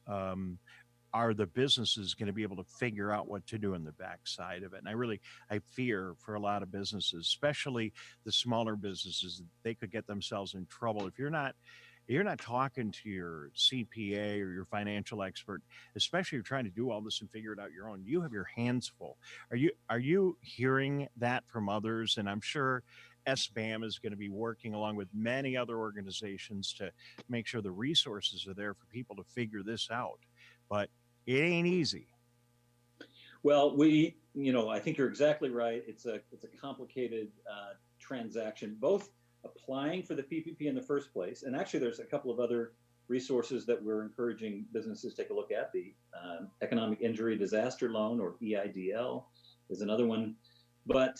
are the businesses going to be able to figure out what to do in the backside of it? And I fear for a lot of businesses, especially the smaller businesses, they could get themselves in trouble. If you're not talking to your CPA or your financial expert, especially if you're trying to do all this and figure it out your own, you have your hands full. Are you hearing that from others? And I'm sure SBAM is going to be working along with many other organizations to make sure the resources are there for people to figure this out. But it ain't easy. Well, I think you're exactly right. It's a complicated transaction, both applying for the PPP in the first place. And actually, there's a couple of other resources that we're encouraging businesses to take a look at. The Economic Injury Disaster Loan, or EIDL, is another one. But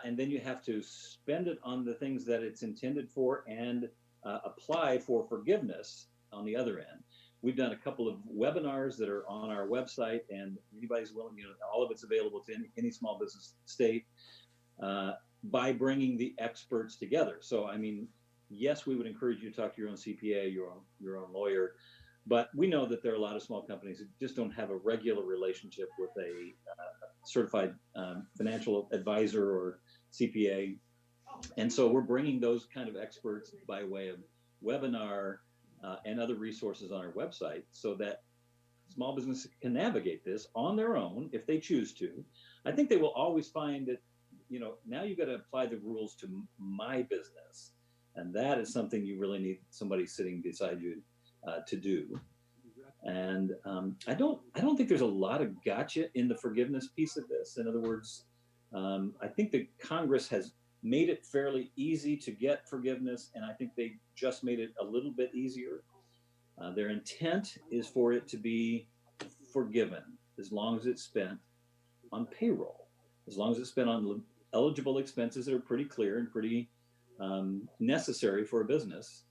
and then you have to spend it on the things that it's intended for and apply for forgiveness on the other end. We've done a couple of webinars that are on our website, and anybody's willing, all of it's available to any small business state. by bringing the experts together. So, I mean, yes, we would encourage you to talk to your own CPA, your own lawyer, but we know that there are a lot of small companies who just don't have a regular relationship with a certified financial advisor or CPA. And so we're bringing those kind of experts by way of webinar and other resources on our website so that small businesses can navigate this on their own if they choose to. I think they will always find that, now you've got to apply the rules to my business. And that is something you really need somebody sitting beside you to do. And I don't think there's a lot of gotcha in the forgiveness piece of this. In other words, I think that Congress has made it fairly easy to get forgiveness, and I think they just made it a little bit easier. Their intent is for it to be forgiven as long as it's spent on payroll, as long as it's spent on eligible expenses that are pretty clear and pretty necessary for a business.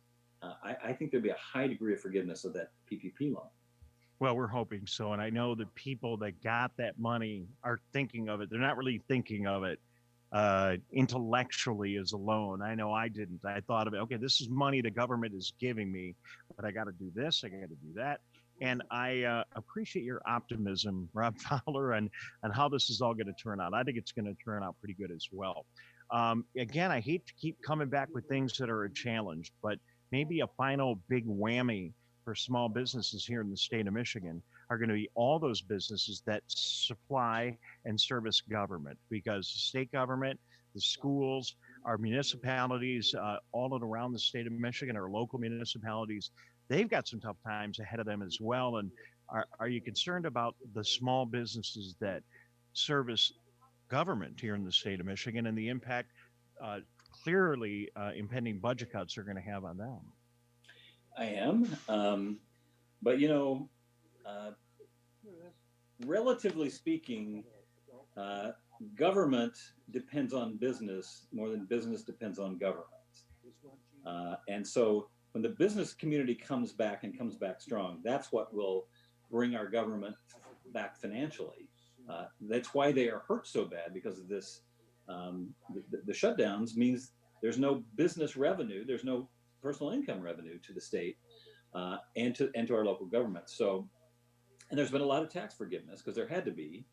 I think there'd be a high degree of forgiveness of that PPP loan. Well, we're hoping so. And I know the people that got that money are thinking of it. They're not really thinking of it intellectually as a loan. I know I didn't. I thought of it, okay, this is money the government is giving me, but I got to do this, I got to do that. And I appreciate your optimism, Rob Fowler, and how this is all going to turn out. I think it's going to turn out pretty good as well. Again, I hate to keep coming back with things that are a challenge, but maybe a final big whammy for small businesses here in the state of Michigan are going to be all those businesses that supply and service government, because the state government, the schools, our municipalities, all around the state of Michigan, our local municipalities, they've got some tough times ahead of them as well. And are you concerned about the small businesses that service government here in the state of Michigan and the impact clearly impending budget cuts are going to have on them? I am. But, relatively speaking, government depends on business more than business depends on government. And so when the business community comes back and comes back strong, that's what will bring our government back financially. That's why they are hurt so bad, because of this. The shutdowns means there's no business revenue, there's no personal income revenue to the state and to our local government. So, and there's been a lot of tax forgiveness because there had to be.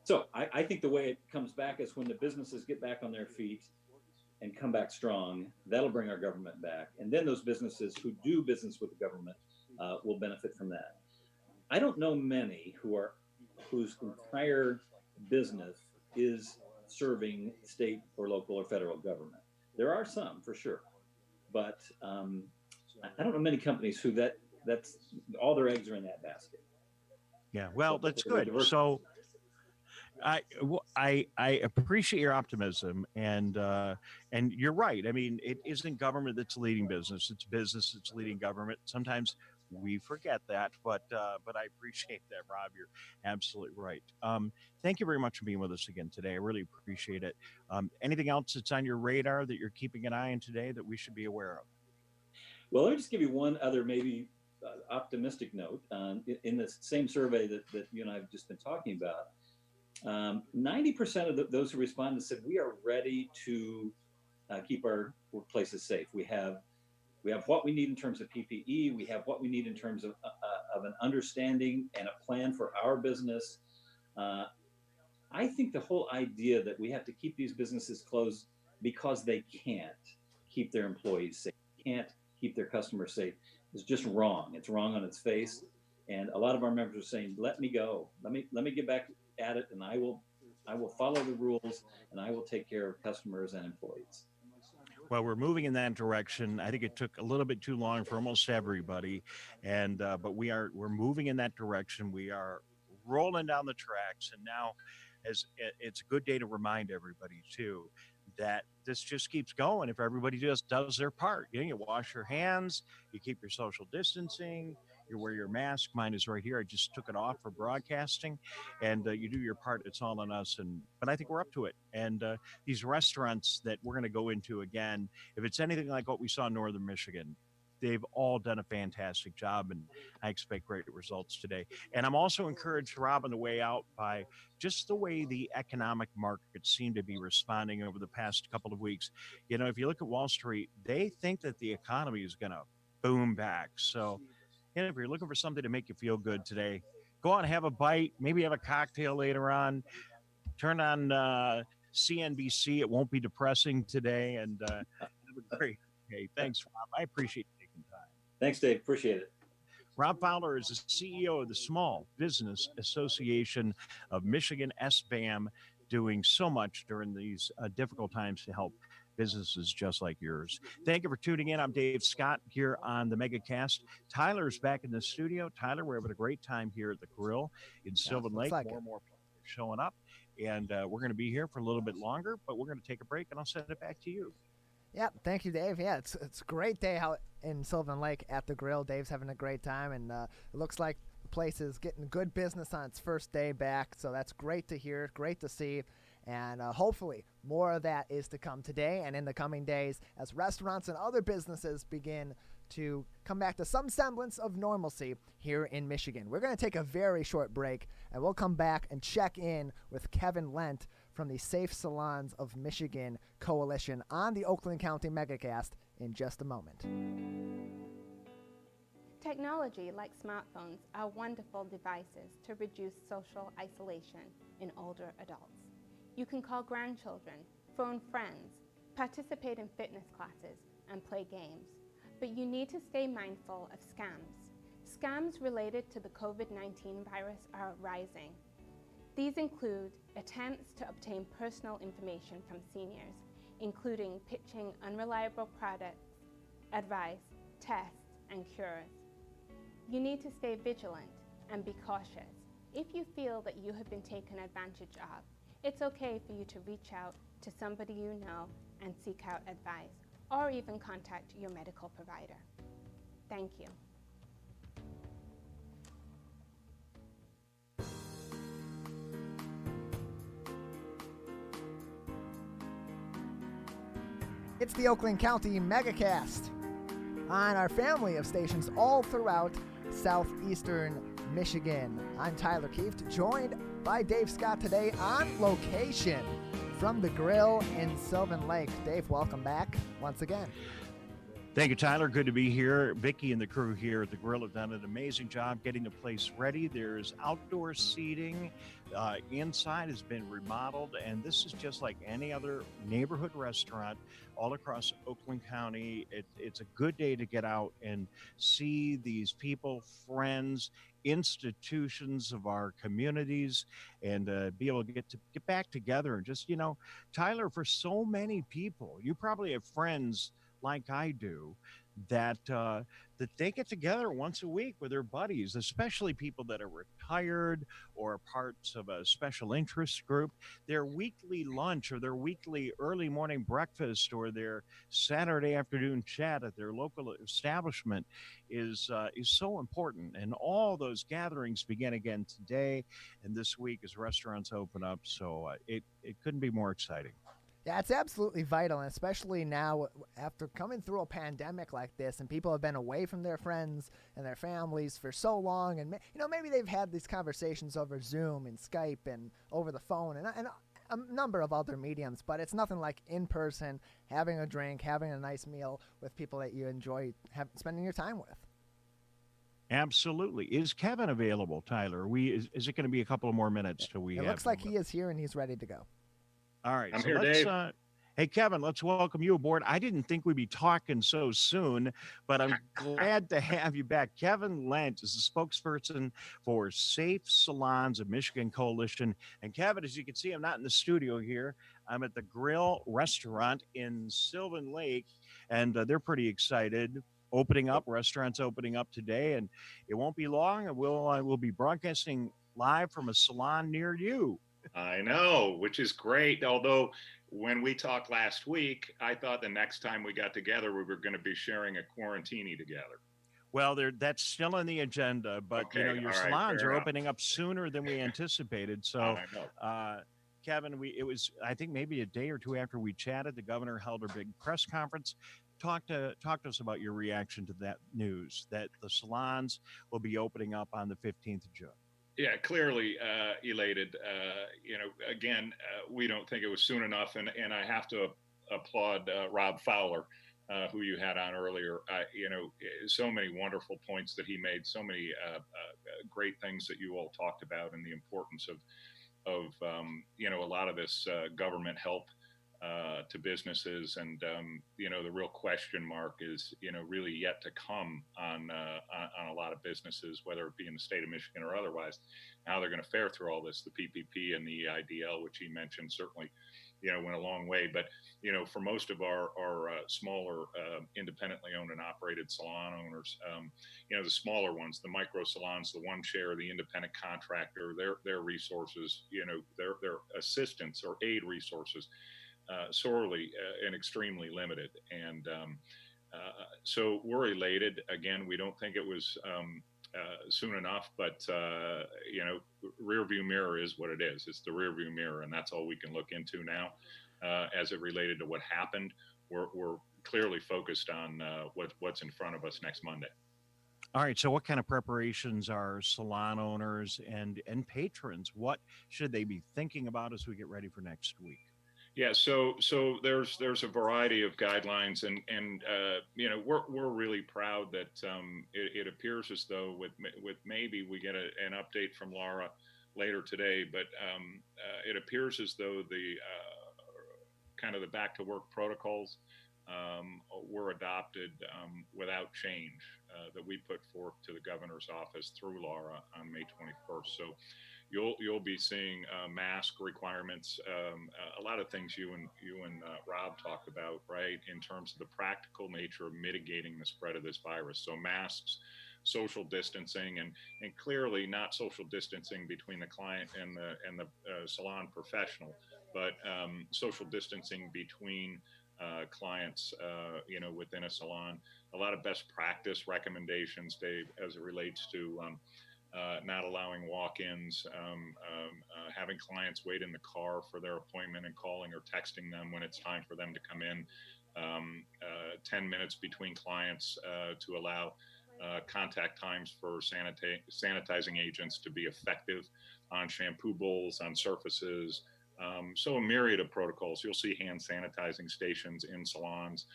So I think the way it comes back is when the businesses get back on their feet and come back strong, that'll bring our government back. And then those businesses who do business with the government will benefit from that. I don't know many whose entire business is serving state or local or federal government. There are some for sure, but I don't know many companies who that's all their eggs are in that basket. Yeah, well, that's good. So I appreciate your optimism, and you're right. I mean, it isn't government that's leading business; it's business that's leading government. Sometimes we forget that, but I appreciate that, Rob. You're absolutely right. Thank you very much for being with us again today. I really appreciate it. Anything else that's on your radar that you're keeping an eye on today that we should be aware of? Well, let me just give you one other maybe optimistic note. In the same survey that you and I have just been talking about, 90% of those who responded said we are ready to keep our workplaces safe. We have what we need in terms of PPE. We have what we need in terms of an understanding and a plan for our business. I think the whole idea that we have to keep these businesses closed because they can't keep their employees safe, can't keep their customers safe, is just wrong. It's wrong on its face. And a lot of our members are saying, let me go. Let me get back at it, and I will follow the rules, and I will take care of customers and employees. Well, we're moving in that direction. I think it took a little bit too long for almost everybody, and but we're moving in that direction. We are rolling down the tracks, and now it's a good day to remind everybody too that this just keeps going if everybody just does their part. You wash your hands, you keep your social distancing, you wear your mask. Mine is right here. I just took it off for broadcasting, and you do your part. It's all on us. But I think we're up to it. And these restaurants that we're going to go into again, if it's anything like what we saw in Northern Michigan, they've all done a fantastic job, and I expect great results today. And I'm also encouraged, Rob, on the way out by just the way the economic markets seem to be responding over the past couple of weeks. You know, if you look at Wall Street, they think that the economy is going to boom back. So, you know, if you're looking for something to make you feel good today, go out and have a bite, maybe have a cocktail later on, turn on CNBC. It won't be depressing today, and have a great day. Thanks, Rob. I appreciate you taking time. Thanks, Dave. Appreciate it. Rob Fowler is the CEO of the Small Business Association of Michigan, SBAM, doing so much during these difficult times to help businesses just like yours. Thank you for tuning in. I'm Dave Scott here on the Megacast. Tyler's back in the studio. Tyler, we're having a great time here at the Grill in Sylvan Lake. More and more people are showing up, and we're going to be here for a little bit longer, but we're going to take a break, and I'll send it back to you. Yeah, thank you, Dave. Yeah, it's a great day out in Sylvan Lake at the Grill. Dave's having a great time, and it looks like the place is getting good business on its first day back, so that's great to hear, great to see. And hopefully more of that is to come today and in the coming days as restaurants and other businesses begin to come back to some semblance of normalcy here in Michigan. We're going to take a very short break, and we'll come back and check in with Kevin Lent from the Safe Salons of Michigan Coalition on the Oakland County Megacast in just a moment. Technology like smartphones are wonderful devices to reduce social isolation in older adults. You can call grandchildren, phone friends, participate in fitness classes, and play games. But you need to stay mindful of scams. Scams related to the COVID-19 virus are rising. These include attempts to obtain personal information from seniors, including pitching unreliable products, advice, tests, and cures. You need to stay vigilant and be cautious. If you feel that you have been taken advantage of, it's okay for you to reach out to somebody you know and seek out advice, or even contact your medical provider. Thank you. It's the Oakland County Megacast on our family of stations all throughout southeastern Michigan. I'm Tyler Kieft, joined by Dave Scott today on location from the Grill in Sylvan Lake. Dave, welcome back once again. Thank you, Tyler. Good to be here. Vicky and the crew here at the Grill have done an amazing job getting the place ready. There's outdoor seating. Inside has been remodeled, and this is just like any other neighborhood restaurant all across Oakland County. It's a good day to get out and see these people, friends, institutions of our communities, and be able to get back together. And just, you know, Tyler, for so many people, you probably have friends like I do, that they get together once a week with their buddies, especially people that are retired or parts of a special interest group. Their weekly lunch or their weekly early morning breakfast or their Saturday afternoon chat at their local establishment is so important. And all those gatherings begin again today and this week as restaurants open up. So it couldn't be more exciting. Yeah, it's absolutely vital, and especially now after coming through a pandemic like this, and people have been away from their friends and their families for so long, and maybe they've had these conversations over Zoom and Skype and over the phone and a number of other mediums, but it's nothing like in person, having a drink, having a nice meal with people that you enjoy spending your time with. Absolutely. Is Kevin available, Tyler? Is it going to be a couple of more minutes till we? It looks like he is here and he's ready to go. All right. I'm here, Dave. Hey, Kevin, let's welcome you aboard. I didn't think we'd be talking so soon, but I'm glad to have you back. Kevin Lent is the spokesperson for Safe Salons of Michigan Coalition. And Kevin, as you can see, I'm not in the studio here. I'm at the Grill restaurant in Sylvan Lake, and they're pretty excited. Restaurants opening up today, and it won't be long, and we'll be broadcasting live from a salon near you. I know, which is great. Although when we talked last week, I thought the next time we got together, we were going to be sharing a quarantini together. Well, that's still on the agenda, but okay, your salons are opening up sooner than we anticipated. So, Kevin, it was, I think, maybe a day or two after we chatted, the governor held her big press conference. talk to us about your reaction to that news that the salons will be opening up on the 15th of June. Yeah, clearly elated. Again, we don't think it was soon enough, and I have to applaud Rob Fowler, who you had on earlier. So many wonderful points that he made, so many great things that you all talked about, and the importance of a lot of this government help to businesses, and the real question mark is really yet to come on a lot of businesses, whether it be in the state of Michigan or otherwise, how they're going to fare through all this. The PPP and the EIDL, which he mentioned, certainly went a long way, but for most of our smaller independently owned and operated salon owners, the smaller ones, the micro salons, the one chair, the independent contractor, their resources, their assistance or aid resources sorely and extremely limited. And so we're elated. Again, we don't think it was soon enough, but rear view mirror is what it is. It's the rear view mirror, and that's all we can look into now. As it related to what happened, we're clearly focused on what's in front of us next Monday. All right. So what kind of preparations are salon owners and patrons? What should they be thinking about as we get ready for next week? Yeah, so there's a variety of guidelines, and we're really proud that it appears as though with maybe we get an update from Laura later today, but it appears as though the kind of the back to work protocols were adopted without change that we put forth to the governor's office through Laura on May 21st. So you'll be seeing mask requirements, a lot of things you and Rob talked about, right, in terms of the practical nature of mitigating the spread of this virus. So masks, social distancing, and clearly not social distancing between the client and the salon professional, but social distancing between clients, within a salon. A lot of best practice recommendations, Dave, as it relates to not allowing walk-ins, having clients wait in the car for their appointment and calling or texting them when it's time for them to come in, 10 minutes between clients to allow contact times for sanitizing agents to be effective on shampoo bowls, on surfaces. So a myriad of protocols. You'll see hand sanitizing stations in salons,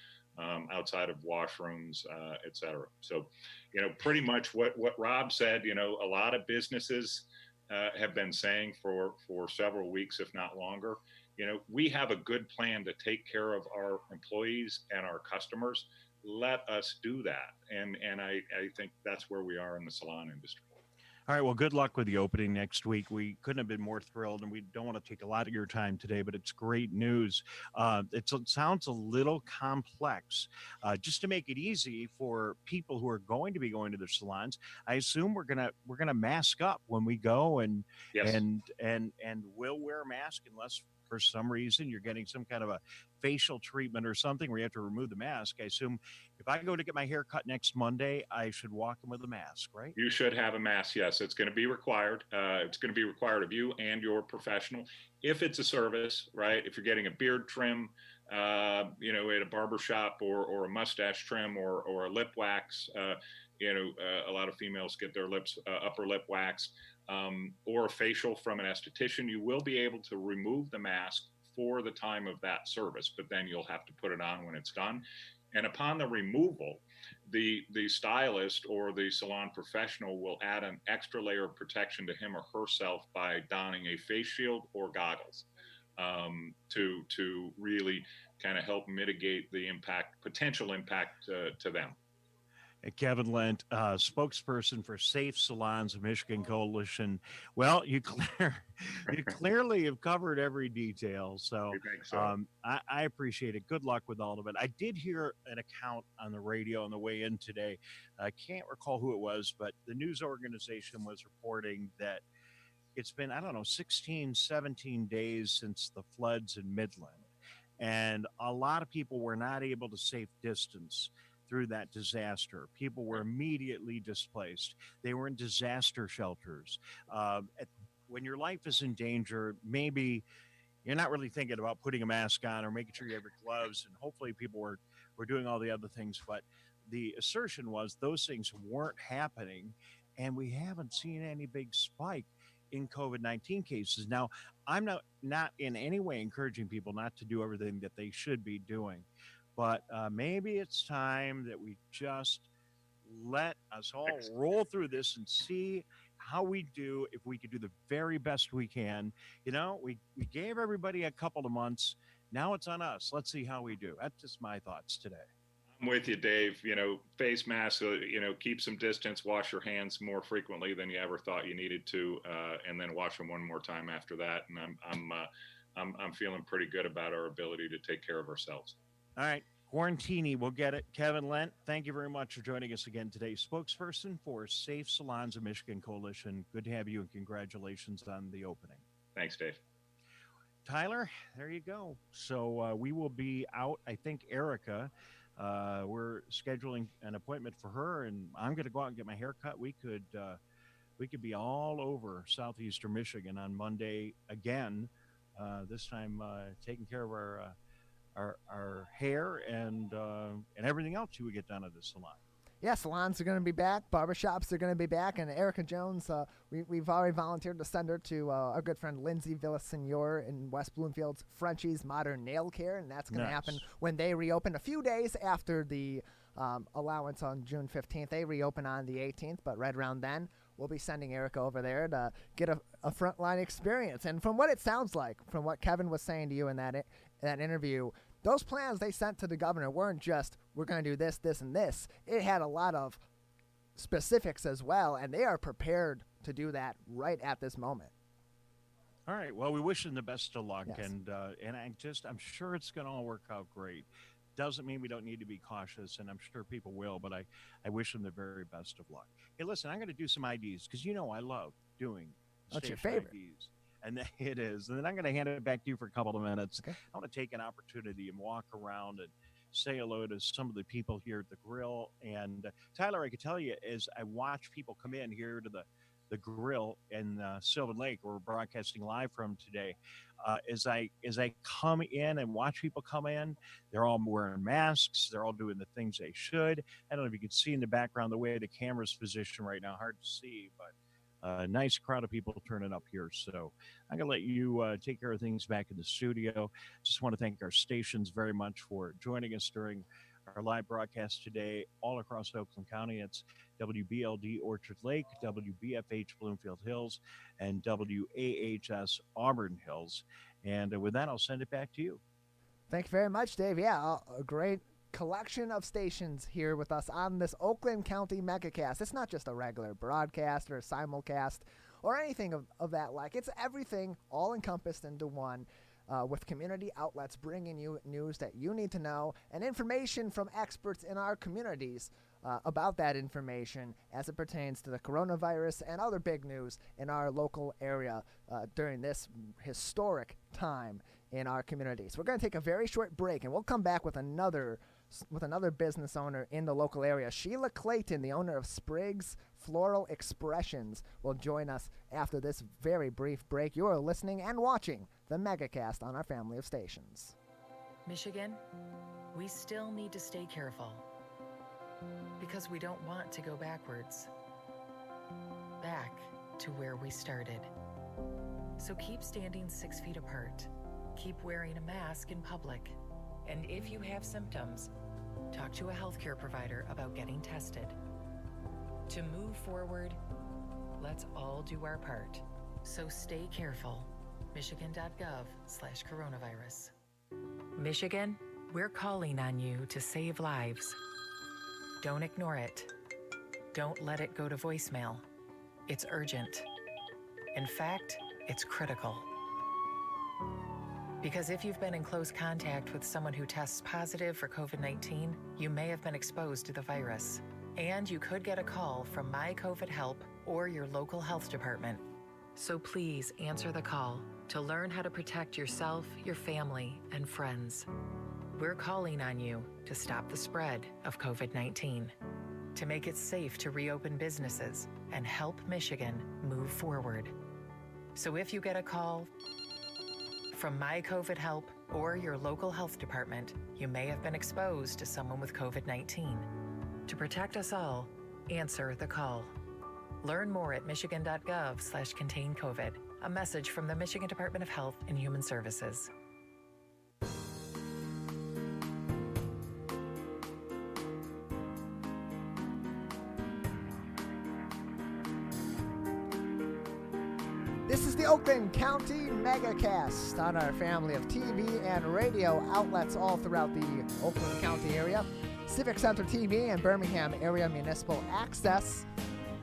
outside of washrooms, et cetera. So, pretty much what Rob said, a lot of businesses have been saying for several weeks, if not longer, we have a good plan to take care of our employees and our customers. Let us do that. And I think that's where we are in the salon industry. All right. Well, good luck with the opening next week. We couldn't have been more thrilled, and we don't want to take a lot of your time today, but it's great news. It sounds a little complex. Just to make it easy for people who are going to be going to their salons, I assume we're gonna mask up when we go, and yes. and we'll wear a mask unless for some reason you're getting some kind of a facial treatment or something where you have to remove the mask. I assume if I go to get my hair cut next Monday, I should walk in with a mask, right? You should have a mask. Yes, it's going to be required. It's going to be required of you and your professional. If it's a service, right? If you're getting a beard trim, at a barbershop, or a mustache trim, or a lip wax, a lot of females get their upper lip waxed, or a facial from an esthetician, you will be able to remove the mask for the time of that service, but then you'll have to put it on when it's done. And upon the removal, the stylist or the salon professional will add an extra layer of protection to him or herself by donning a face shield or goggles, to really kind of help mitigate the potential impact to them. Kevin Lent, spokesperson for Safe Salons Michigan Coalition. Well, you clearly have covered every detail. So, I appreciate it. Good luck with all of it. I did hear an account on the radio on the way in today. I can't recall who it was, but the news organization was reporting that it's been, 16, 17 days since the floods in Midland. And a lot of people were not able to safe distance through that disaster. People were immediately displaced. They were in disaster shelters. When your life is in danger, maybe you're not really thinking about putting a mask on or making sure you have your gloves. And hopefully people were we're doing all the other things. But the assertion was those things weren't happening, and we haven't seen any big spike in COVID-19 cases. Now, I'm not in any way encouraging people not to do everything that they should be doing, but maybe it's time that we just let us all roll through this and see how we do. If we could do the very best we can, we gave everybody a couple of months. Now it's on us. Let's see how we do. That's just my thoughts today. I'm with you, Dave. Face masks, keep some distance, wash your hands more frequently than you ever thought you needed to, and then wash them one more time after that. And I'm feeling pretty good about our ability to take care of ourselves. All right. Quarantini, we'll get it. Kevin Lent, thank you very much for joining us again today. Spokesperson for Safe Salons of Michigan Coalition. Good to have you, and congratulations on the opening. Thanks, Dave. Tyler, there you go. So we will be out. I think Erica, we're scheduling an appointment for her, and I'm going to go out and get my hair cut. We could be all over southeastern Michigan on Monday again. This time taking care of our hair and everything else you would get done at the salon. Yeah, salons are going to be back. Barbershops are going to be back. And Erica Jones, we've already volunteered to send her to our good friend Lindsay Villasenor in West Bloomfield's Frenchie's Modern Nail Care. And that's going to happen when they reopen a few days after the allowance on June 15th. They reopen on the 18th, but right around then, we'll be sending Erica over there to get a frontline experience. And from what it sounds like, from what Kevin was saying to you in that interview, those plans they sent to the governor weren't just, we're going to do this, this, and this. It had a lot of specifics as well, and they are prepared to do that right at this moment. All right. Well, we wish them the best of luck, Yes. and I'm sure it's going to all work out great. Doesn't mean we don't need to be cautious, and I'm sure people will, but I wish them the very best of luck. Hey, listen, I'm going to do some IDs because I love doing What's your station favorite? IDs. And it is. And then I'm going to hand it back to you for a couple of minutes. Okay. I want to take an opportunity and walk around and say hello to some of the people here at the grill. And Tyler, I can tell you, as I watch people come in here to the grill in Sylvan Lake, where we're broadcasting live from today, as I come in and watch people come in, they're all wearing masks. They're all doing the things they should. I don't know if you can see in the background the way the camera's positioned right now. Hard to see, but nice crowd of people turning up here. So I'm going to let you take care of things back in the studio. Just want to thank our stations very much for joining us during our live broadcast today all across Oakland County. It's WBLD Orchard Lake, WBFH Bloomfield Hills, and WAHS Auburn Hills. And with that, I'll send it back to you. Thank you very much, Dave. Yeah, a great collection of stations here with us on this Oakland County Megacast. It's not just a regular broadcast or a simulcast or anything of that like. It's everything all encompassed into one, with community outlets bringing you news that you need to know and information from experts in our communities about that information as it pertains to the coronavirus and other big news in our local area during this historic time in our communities. We're going to take a very short break, and we'll come back with another business owner in the local area. Sheila Clayton, the owner of Spriggs Floral Expressions, will join us after this very brief break. You are listening and watching the Megacast on our family of stations. Michigan, we still need to stay careful because we don't want to go backwards, back to where we started. So keep standing 6 feet apart, keep wearing a mask in public, and if you have symptoms, talk to a healthcare provider about getting tested. To move forward, let's all do our part. So stay careful. Michigan.gov/coronavirus. Michigan, we're calling on you to save lives. Don't ignore it. Don't let it go to voicemail. It's urgent. In fact, it's critical. Because if you've been in close contact with someone who tests positive for COVID-19, you may have been exposed to the virus. And you could get a call from My COVID Help or your local health department. So please answer the call to learn how to protect yourself, your family, and friends. We're calling on you to stop the spread of COVID-19, to make it safe to reopen businesses and help Michigan move forward. So if you get a call from My COVID Help or your local health department, you may have been exposed to someone with COVID-19. To protect us all, answer the call. Learn more at michigan.gov/containcovid. A message from the Michigan Department of Health and Human Services. This is the Oakland County Megacast on our family of TV and radio outlets all throughout the Oakland County area. Civic Center TV and Birmingham Area Municipal Access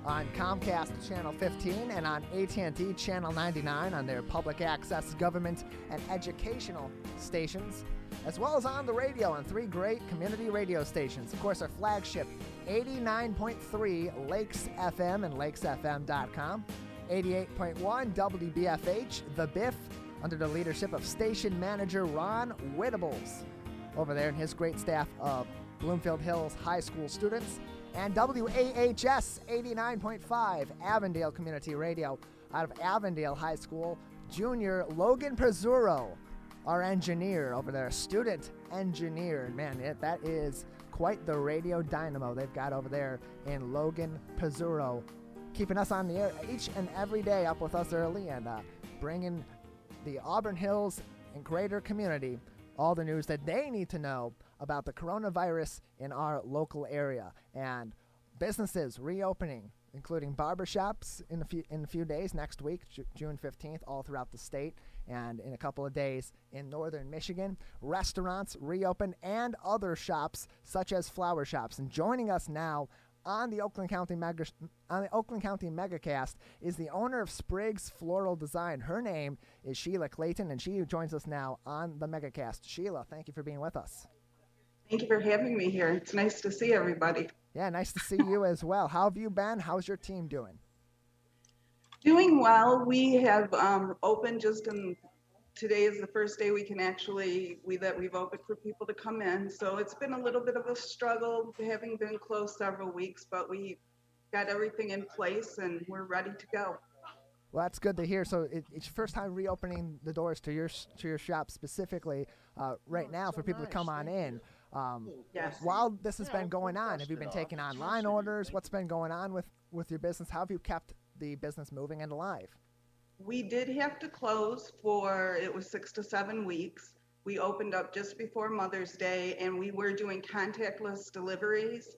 on Comcast Channel 15 and on AT&T Channel 99 on their public access government and educational stations, as well as on the radio on 3 great community radio stations. Of course, our flagship 89.3 Lakes FM and lakesfm.com, 88.1 WBFH, The Biff, under the leadership of station manager Ron Whittables over there and his great staff of Bloomfield Hills High School students, and WAHS 89.5 Avondale Community Radio out of Avondale High School. Junior Logan Pizzuro, our engineer over there, student engineer. Man, that is quite the radio dynamo they've got over there in Logan Pizzuro, keeping us on the air each and every day, up with us early and bringing the Auburn Hills and greater community all the news that they need to know about the coronavirus in our local area, and businesses reopening, including barbershops in a few days next week, June 15th, all throughout the state, and in a couple of days in northern Michigan. Restaurants reopen and other shops such as flower shops. And joining us now on the Oakland County Megacast is the owner of Spriggs Floral Design. Her name is Sheila Clayton, and she joins us now on the Megacast. Sheila, thank you for being with us. Thank you for having me here. It's nice to see everybody. Yeah, nice to see you as well. How have you been? How's your team doing? Doing well. We have opened today is the first day we've opened for people to come in. So it's been a little bit of a struggle having been closed several weeks, but we got everything in place and we're ready to go. Well, that's good to hear. So it's your first time reopening the doors to your shop specifically right now for people to come on in. Yes. While this has been going on, have you been taking online orders? What's been going on with your business? How have you kept the business moving and alive? We did have to close it was 6 to 7 weeks. We opened up just before Mother's Day, and we were doing contactless deliveries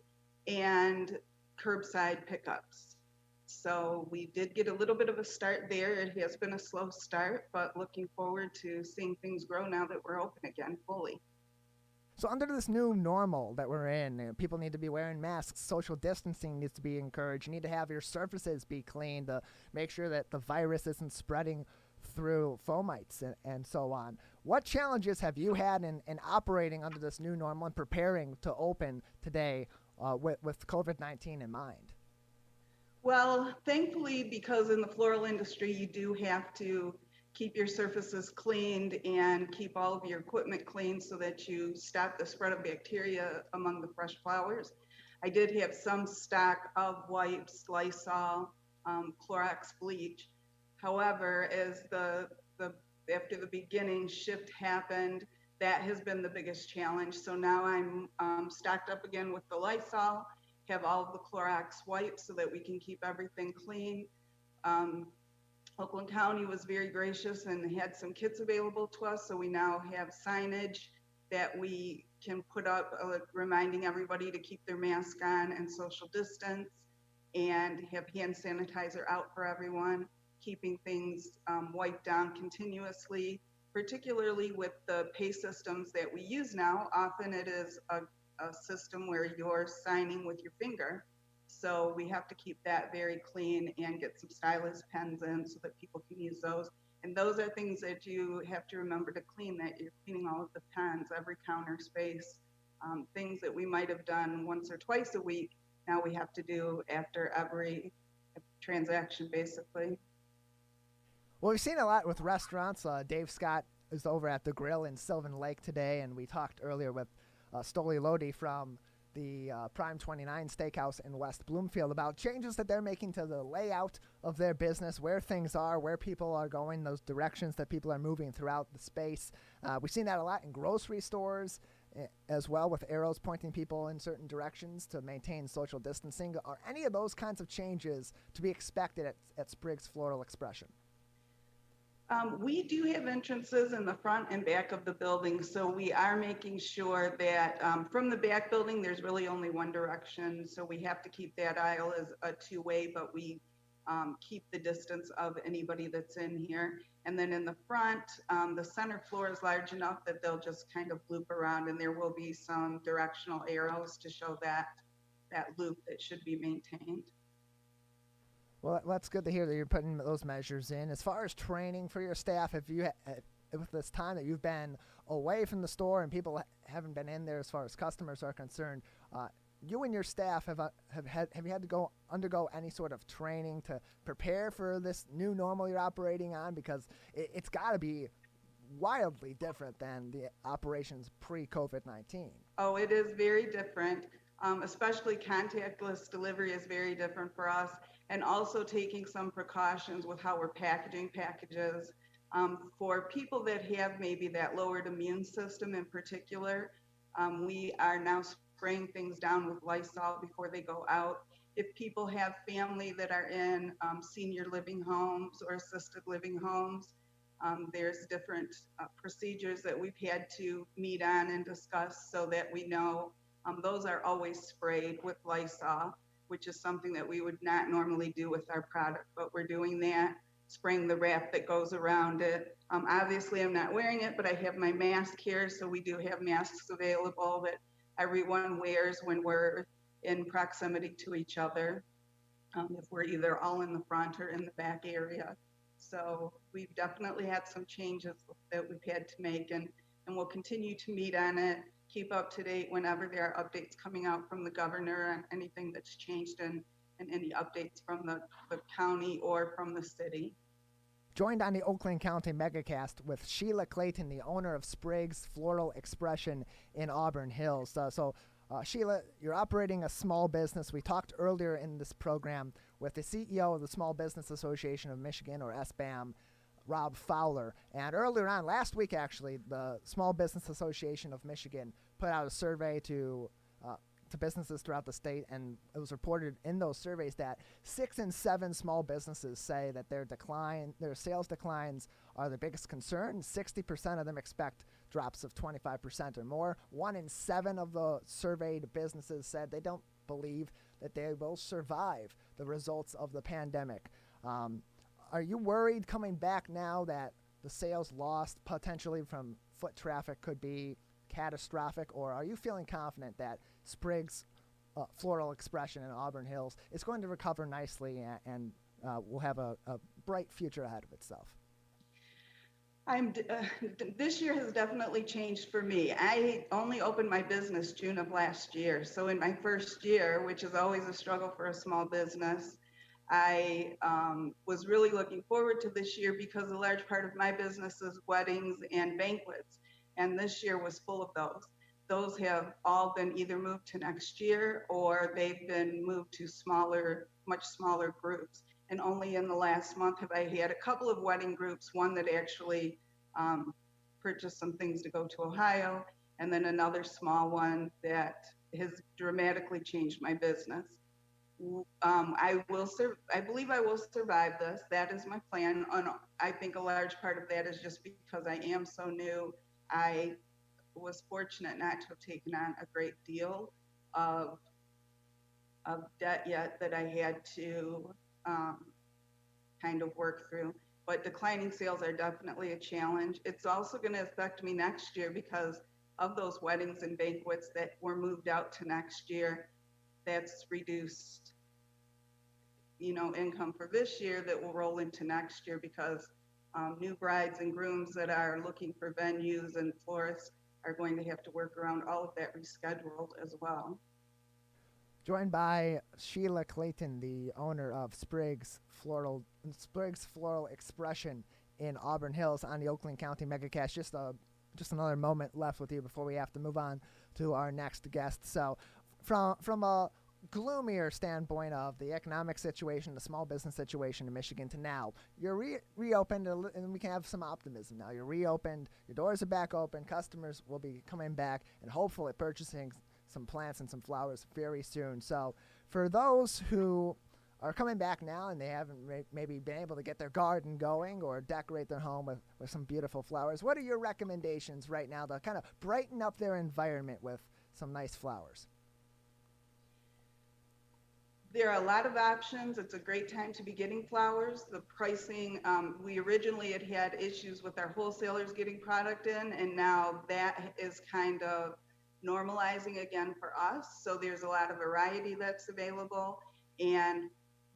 and curbside pickups. So we did get a little bit of a start there. It has been a slow start, but looking forward to seeing things grow now that we're open again fully. So under this new normal that we're in, people need to be wearing masks, social distancing needs to be encouraged, you need to have your surfaces be clean to make sure that the virus isn't spreading through fomites and so on. What challenges have you had in operating under this new normal and preparing to open today with COVID-19 in mind? Well, thankfully, because in the floral industry, you do have to keep your surfaces cleaned and keep all of your equipment clean so that you stop the spread of bacteria among the fresh flowers. I did have some stock of wipes, Lysol, Clorox bleach. However, as after the beginning shift happened, that has been the biggest challenge. So now I'm stocked up again with the Lysol, have all of the Clorox wipes so that we can keep everything clean. Oakland County was very gracious and had some kits available to us, so we now have signage that we can put up reminding everybody to keep their mask on and social distance, and have hand sanitizer out for everyone, keeping things wiped down continuously, particularly with the pay systems that we use now. Often it is a system where you're signing with your finger. So we have to keep that very clean and get some stylus pens in so that people can use those. And those are things that you have to remember to clean, that you're cleaning all of the pens, every counter space, things that we might have done once or twice a week. Now we have to do after every transaction, basically. Well, we've seen a lot with restaurants. Dave Scott is over at the Grill in Sylvan Lake today, and we talked earlier with Stoli Leedy from the Prime 29 Steakhouse in West Bloomfield about changes that they're making to the layout of their business, where things are, where people are going, those directions that people are moving throughout the space. We've seen that a lot in grocery stores as well, with arrows pointing people in certain directions to maintain social distancing. Are any of those kinds of changes to be expected at Spriggs Floral Expression? We do have entrances in the front and back of the building, so we are making sure that from the back building, there's really only one direction, so we have to keep that aisle as a two-way, but we keep the distance of anybody that's in here. And then in the front, the center floor is large enough that they'll just kind of loop around, and there will be some directional arrows to show that loop that should be maintained. Well, that's good to hear that you're putting those measures in. As far as training for your staff, have you, with this time that you've been away from the store and people haven't been in there as far as customers are concerned, you and your staff have you had to undergo any sort of training to prepare for this new normal you're operating on? Because it's got to be wildly different than the operations pre-COVID-19. Oh, it is very different. Especially contactless delivery is very different for us, and also taking some precautions with how we're packaging packages. For people that have maybe that lowered immune system in particular, we are now spraying things down with Lysol before they go out. If people have family that are in senior living homes or assisted living homes, there's different procedures that we've had to meet on and discuss so that we know. Those are always sprayed with Lysol, which is something that we would not normally do with our product, but we're doing that, spraying the wrap that goes around it. Obviously, I'm not wearing it, but I have my mask here, so we do have masks available that everyone wears when we're in proximity to each other, if we're either all in the front or in the back area. So we've definitely had some changes that we've had to make, and we'll continue to meet on it. Keep up to date whenever there are updates coming out from the governor and anything that's changed and any updates from the county or from the city. Joined on the Oakland County Megacast with Sheila Clayton, the owner of Spriggs Floral Expression in Auburn Hills. Sheila, you're operating a small business. We talked earlier in this program with the CEO of the Small Business Association of Michigan, or SBAM, Rob Fowler. And earlier on, last week actually, the Small Business Association of Michigan put out a survey to businesses throughout the state, and it was reported in those surveys that 6 in 7 small businesses say that their sales declines are their biggest concern. 60% of them expect drops of 25% or more. 1 in 7 of the surveyed businesses said they don't believe that they will survive the results of the pandemic. Are you worried coming back now that the sales lost potentially from foot traffic could be catastrophic, or are you feeling confident that Spriggs Floral Expression in Auburn Hills is going to recover nicely and will have a bright future ahead of itself? This year has definitely changed for me. I only opened my business June of last year. So in my first year, which is always a struggle for a small business, I was really looking forward to this year because a large part of my business is weddings and banquets. And this year was full of those. Those have all been either moved to next year or they've been moved to much smaller groups. And only in the last month have I had a couple of wedding groups, one that actually purchased some things to go to Ohio, and then another small one that has dramatically changed my business. I believe I will survive this. That is my plan. I think a large part of that is just because I am so new. I was fortunate not to have taken on a great deal of debt yet that I had to kind of work through. But declining sales are definitely a challenge. It's also going to affect me next year because of those weddings and banquets that were moved out to next year. That's reduced, income for this year that will roll into next year because new brides and grooms that are looking for venues and florists are going to have to work around all of that rescheduled as well. Joined by Sheila Clayton, the owner of Spriggs Floral Expression in Auburn Hills on the Oakland County Megacast. Just another moment left with you before we have to move on to our next guest. So from a gloomier standpoint of the economic situation, the small business situation in Michigan to now, you're reopened, and we can have some optimism now. You're reopened, your doors are back open, customers will be coming back and hopefully purchasing some plants and some flowers very soon. So for those who are coming back now and they haven't maybe been able to get their garden going or decorate their home with some beautiful flowers, what are your recommendations right now to kind of brighten up their environment with some nice flowers? There are a lot of options. It's a great time to be getting flowers. The pricing, we originally had issues with our wholesalers getting product in, and now that is kind of normalizing again for us. So there's a lot of variety that's available, and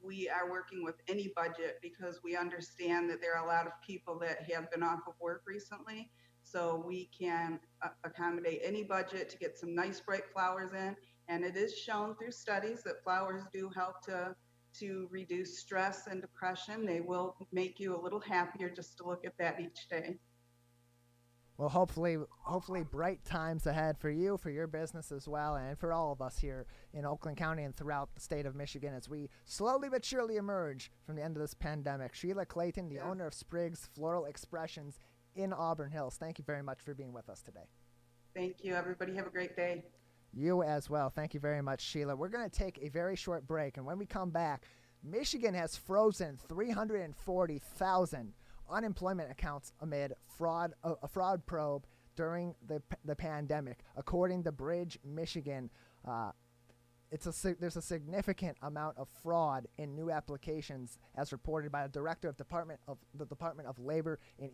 we are working with any budget because we understand that there are a lot of people that have been off of work recently. So we can accommodate any budget to get some nice bright flowers in. And it is shown through studies that flowers do help to reduce stress and depression. They will make you a little happier just to look at that each day. Well, hopefully bright times ahead for you, for your business as well, and for all of us here in Oakland County and throughout the state of Michigan as we slowly but surely emerge from the end of this pandemic. Sheila Clayton, the owner of Spriggs Floral Expressions in Auburn Hills, thank you very much for being with us today. Thank you. Everybody have a great day. You as well. Thank you very much, Sheila. We're going to take a very short break, and when we come back, Michigan has frozen 340,000 unemployment accounts amid a fraud probe during the pandemic. According to Bridge, Michigan, there's a significant amount of fraud in new applications, as reported by the director of the Department of Labor and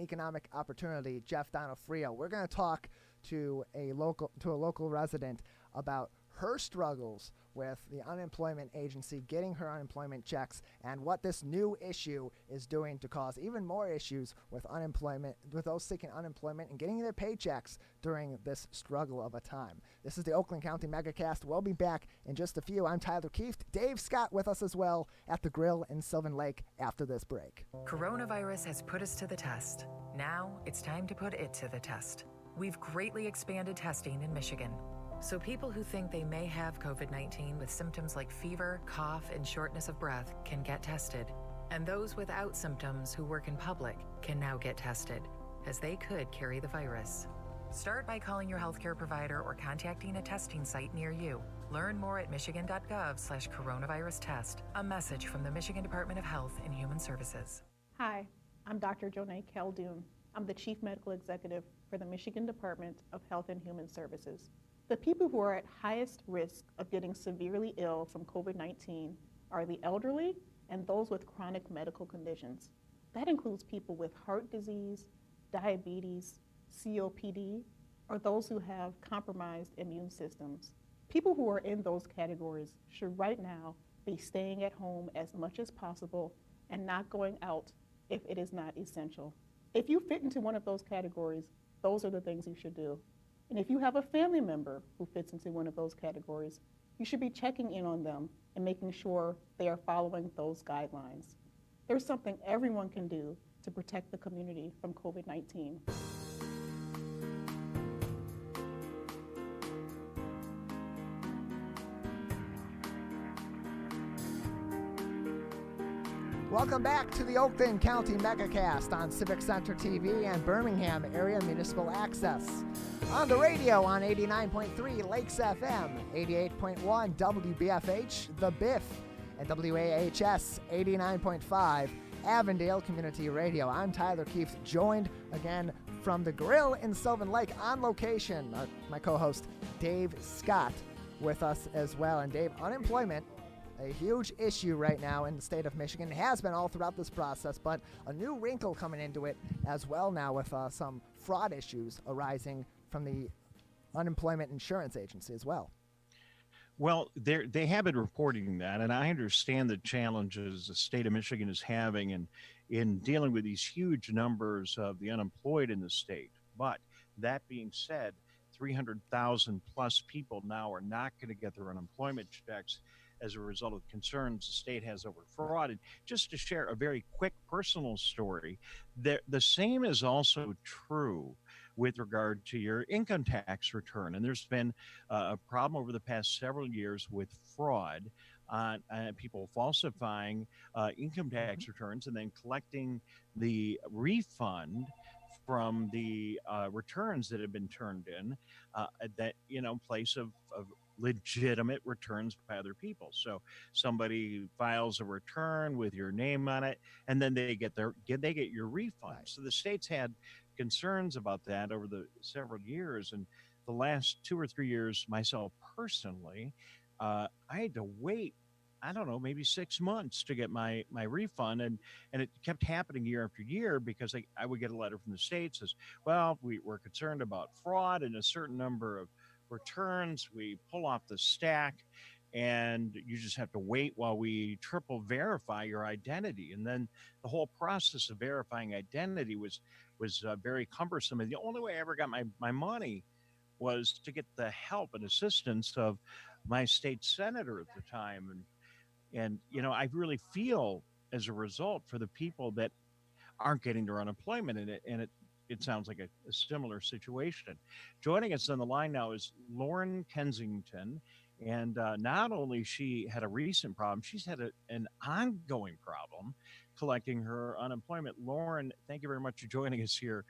Economic Opportunity, Jeff Donofrio. We're going to talk to a local resident about her struggles with the unemployment agency getting her unemployment checks and what this new issue is doing to cause even more issues with unemployment, with those seeking unemployment and getting their paychecks during this struggle of a time. This is the Oakland County Megacast. We'll be back in just a few. I'm Tyler Keefe. Dave Scott with us as well at the Grill in Sylvan Lake after this break. Coronavirus has put us to the test. Now it's time to put it to the test. We've greatly expanded testing in Michigan. So people who think they may have COVID-19 with symptoms like fever, cough, and shortness of breath can get tested. And those without symptoms who work in public can now get tested, as they could carry the virus. Start by calling your healthcare provider or contacting a testing site near you. Learn more at michigan.gov/coronavirus test. A message from the Michigan Department of Health and Human Services. Hi, I'm Dr. Jonay Caldoon. I'm the Chief Medical Executive for the Michigan Department of Health and Human Services. The people who are at highest risk of getting severely ill from COVID-19 are the elderly and those with chronic medical conditions. That includes people with heart disease, diabetes, COPD, or those who have compromised immune systems. People who are in those categories should right now be staying at home as much as possible and not going out if it is not essential. If you fit into one of those categories, those are the things you should do. And if you have a family member who fits into one of those categories, you should be checking in on them and making sure they are following those guidelines. There's something everyone can do to protect the community from COVID-19. Welcome back to the Oakland County Megacast on Civic Center TV and Birmingham Area Municipal Access. On the radio on 89.3 Lakes FM, 88.1 WBFH, The Biff, and WAHS 89.5 Avondale Community Radio. I'm Tyler Keefe, joined again from the Grill in Sylvan Lake on location. My co-host Dave Scott with us as well. And Dave, unemployment, a huge issue right now in the state of Michigan. It has been all throughout this process, but a new wrinkle coming into it as well now with some fraud issues arising from the Unemployment Insurance Agency as well. Well, they have been reporting that, and I understand the challenges the state of Michigan is having in dealing with these huge numbers of the unemployed in the state. But that being said, 300,000 plus people now are not going to get their unemployment checks as a result of concerns the state has over fraud. And just to share a very quick personal story, the same is also true with regard to your income tax return. And there's been a problem over the past several years with fraud on people falsifying income tax returns and then collecting the refund from the returns that have been turned in that, in place of legitimate returns by other people. So somebody files a return with your name on it, and then they get your refund. So the state's had concerns about that over the several years, and the last 2 or 3 years, myself personally, I had to wait, I don't know, maybe 6 months to get my refund. And it kept happening year after year because I would get a letter from the state that says, well, we're concerned about fraud in a certain number of returns. We pull off the stack and you just have to wait while we triple verify your identity. And then the whole process of verifying identity was very cumbersome. And the only way I ever got my money was to get the help and assistance of my state senator at the time. And I really feel as a result for the people that aren't getting their unemployment, and it sounds like a similar situation. Joining us on the line now is Lauren Kensington. And not only she had a recent problem, she's had an ongoing problem collecting her unemployment. Lauren, thank you very much for joining us here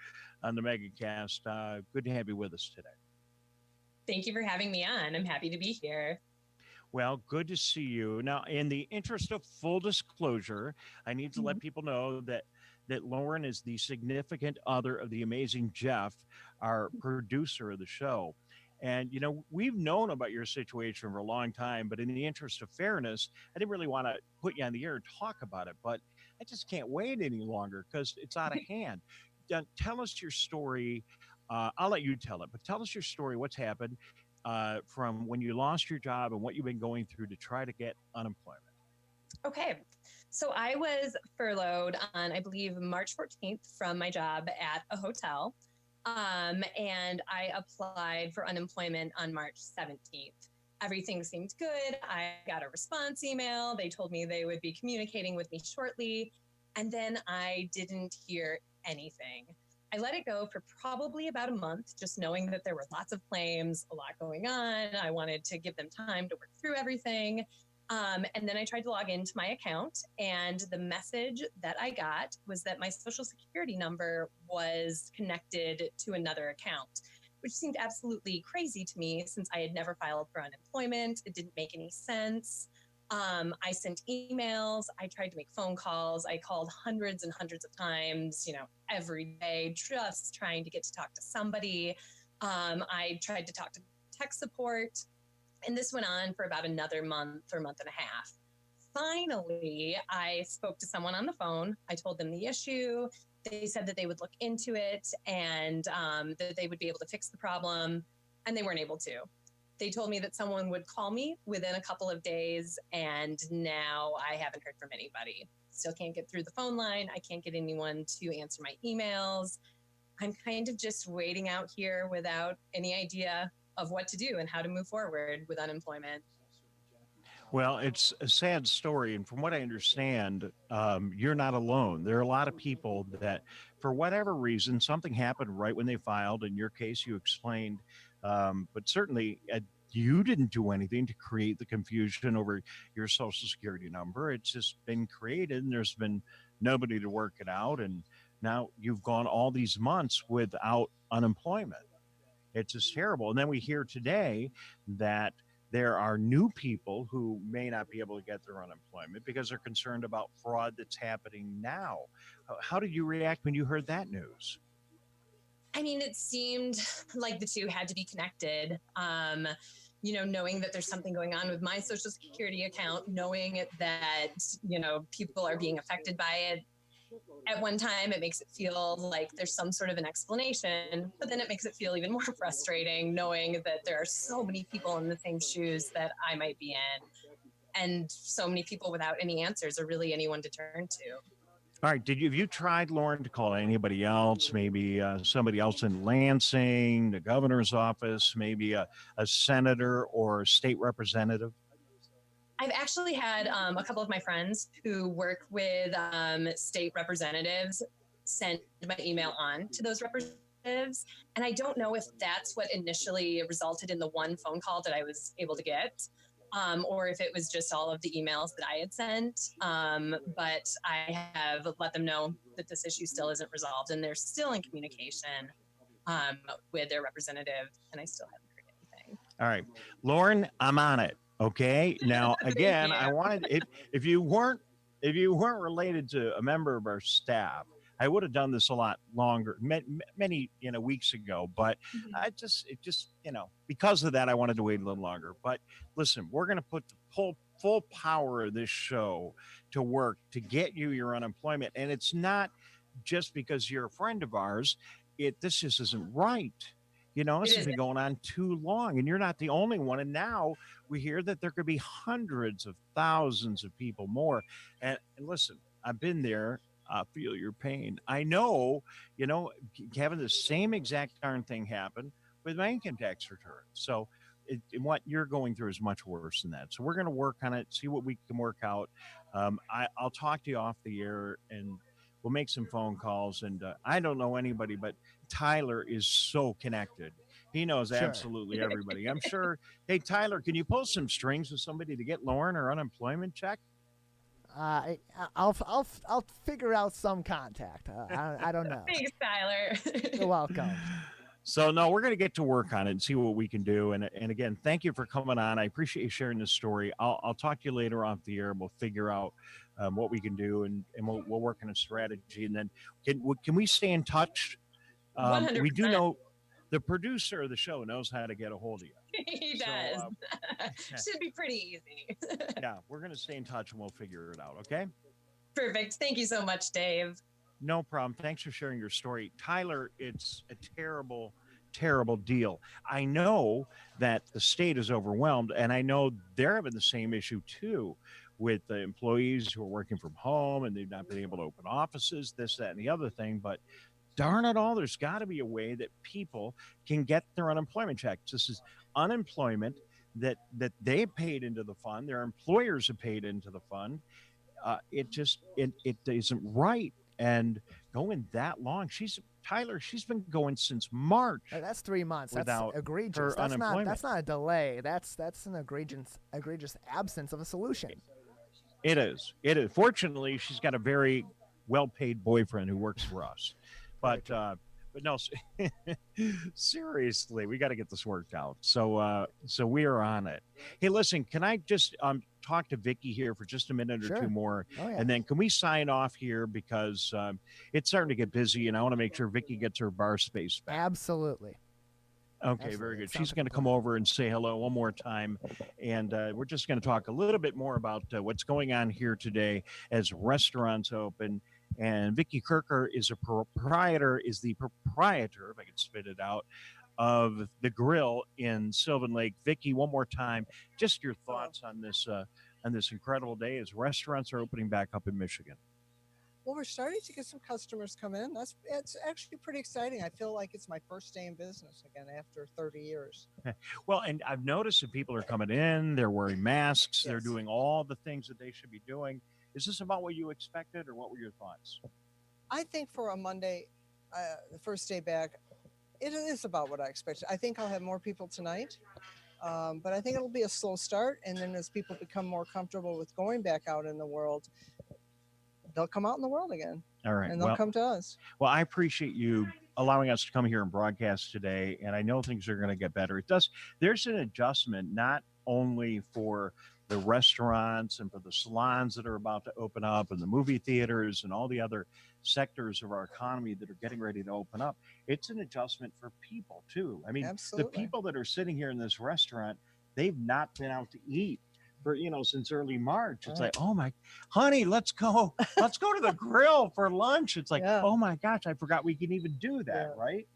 on the Megacast. Good to have you with us today. Thank you for having me on. I'm happy to be here. Well, good to see you. Now, in the interest of full disclosure, I need to let people know that Lauren is the significant other of the amazing Jeff, our producer of the show. And, we've known about your situation for a long time, but in the interest of fairness, I didn't really want to put you on the air and talk about it, but I just can't wait any longer because it's out of hand. Tell us your story. I'll let you tell it, but tell us your story. What's happened from when you lost your job and what you've been going through to try to get unemployment. Okay. So I was furloughed on, I believe, March 14th from my job at a hotel. And I applied for unemployment on March 17th. Everything seemed good. I got a response email. They told me they would be communicating with me shortly. And then I didn't hear anything. I let it go for probably about a month, just knowing that there were lots of claims, a lot going on. I wanted to give them time to work through everything. And then I tried to log into my account, and the message that I got was that my Social Security number was connected to another account, which seemed absolutely crazy to me since I had never filed for unemployment. It didn't make any sense. I sent emails. I tried to make phone calls. I called hundreds and hundreds of times, every day, just trying to get to talk to somebody. I tried to talk to tech support. And this went on for about another month or month and a half. Finally, I spoke to someone on the phone. I told them the issue. They said that they would look into it and that they would be able to fix the problem, and they weren't able to. They told me that someone would call me within a couple of days, and now I haven't heard from anybody. Still can't get through the phone line. I can't get anyone to answer my emails. I'm kind of just waiting out here without any idea of what to do and how to move forward with unemployment. Well, it's a sad story. And from what I understand, you're not alone. There are a lot of people that, for whatever reason, something happened right when they filed. In your case, you explained, but certainly you didn't do anything to create the confusion over your Social Security number. It's just been created and there's been nobody to work it out. And now you've gone all these months without unemployment. It's just terrible. And then we hear today that there are new people who may not be able to get their unemployment because they're concerned about fraud that's happening now. How did you react when you heard that news? I mean, it seemed like the two had to be connected. Knowing that there's something going on with my Social Security account, knowing that, people are being affected by it. At one time, it makes it feel like there's some sort of an explanation, but then it makes it feel even more frustrating knowing that there are so many people in the same shoes that I might be in, and so many people without any answers or really anyone to turn to. All right. Have you tried, Lauren, to call anybody else, maybe somebody else in Lansing, the governor's office, maybe a senator or a state representative? I've actually had a couple of my friends who work with state representatives send my email on to those representatives representatives. And I don't know if that's what initially resulted in the one phone call that I was able to get, or if it was just all of the emails that I had sent. But I have let them know that this issue still isn't resolved, and they're still in communication with their representative, and I still haven't heard anything. All right, Lauren, I'm on it. Okay. Now, again, I wanted, if you weren't related to a member of our staff, I would have done this a lot longer, many weeks ago. But it just because of that, I wanted to wait a little longer. But listen, we're going to put the full power of this show to work to get you your unemployment, and it's not just because you're a friend of ours. This just isn't right. This has been going on too long, and you're not the only one. And now we hear that there could be hundreds of thousands of people more. And listen, I've been there. I feel your pain. I know, having the same exact darn thing happen with my income tax return. So what you're going through is much worse than that. So we're going to work on it, see what we can work out. I'll talk to you off the air, and we'll make some phone calls. And I don't know anybody, but Tyler is so connected. He knows absolutely everybody. I'm sure. Hey, Tyler, can you pull some strings with somebody to get Lauren her unemployment check? I'll figure out some contact. I don't know. Thanks, Tyler. You're welcome. So no, we're going to get to work on it and see what we can do. And again, thank you for coming on. I appreciate you sharing this story. I'll talk to you later off the air. We'll figure out what we can do, and we'll work on a strategy. And then can we stay in touch? 100%. We do know the producer of the show knows how to get a hold of you. He does. Should be pretty easy. Yeah, we're going to stay in touch, and we'll figure it out. Okay. Perfect. Thank you so much, Dave. No problem. Thanks for sharing your story. Tyler, it's a terrible, terrible deal. I know that the state is overwhelmed, and I know they're having the same issue too with the employees who are working from home, and they've not been able to open offices, this, that, and the other thing. But darn it all, there's got to be a way that people can get their unemployment checks. This is unemployment that they paid into the fund. Their employers have paid into the fund. It isn't right. And going that long, she's been going since March. That's 3 months. That's egregious. That's not a delay. That's an egregious absence of a solution. It is. Fortunately, she's got a very well-paid boyfriend who works for us. But no, seriously, we got to get this worked out. So we are on it. Hey, listen, can I just talk to Vicky here for just a minute or two more? Oh, yeah. And then can we sign off here because it's starting to get busy, and I want to make sure Vicky gets her bar space back. Absolutely. Okay, Absolutely. very good. She's going to come over and say hello one more time. And we're just going to talk a little bit more about what's going on here today as restaurants open. And Vicky Kirker is the proprietor, if I could spit it out, of the grill in Sylvan Lake. Vicky, one more time, just your thoughts on this incredible day as restaurants are opening back up in Michigan. Well, we're starting to get some customers come in. It's actually pretty exciting. I feel like it's my first day in business again after 30 years. Well, and I've noticed that people are coming in, they're wearing masks, They're doing all the things that they should be doing. Is this about what you expected, or what were your thoughts? I think for a Monday, the first day back, it is about what I expected. I think I'll have more people tonight, but I think it'll be a slow start. And then as people become more comfortable with going back out in the world, they'll come out in the world again. All right. And they'll come to us. Well, I appreciate you allowing us to come here and broadcast today. And I know things are going to get better. There's an adjustment, not only for the restaurants and for the salons that are about to open up and the movie theaters and all the other sectors of our economy that are getting ready to open up. It's an adjustment for people too. I mean, Absolutely. The people that are sitting here in this restaurant, they've not been out to eat for, since early March. It's like, oh my, honey, let's go to the grill for lunch. It's like, oh my gosh, I forgot we can even do that. Right.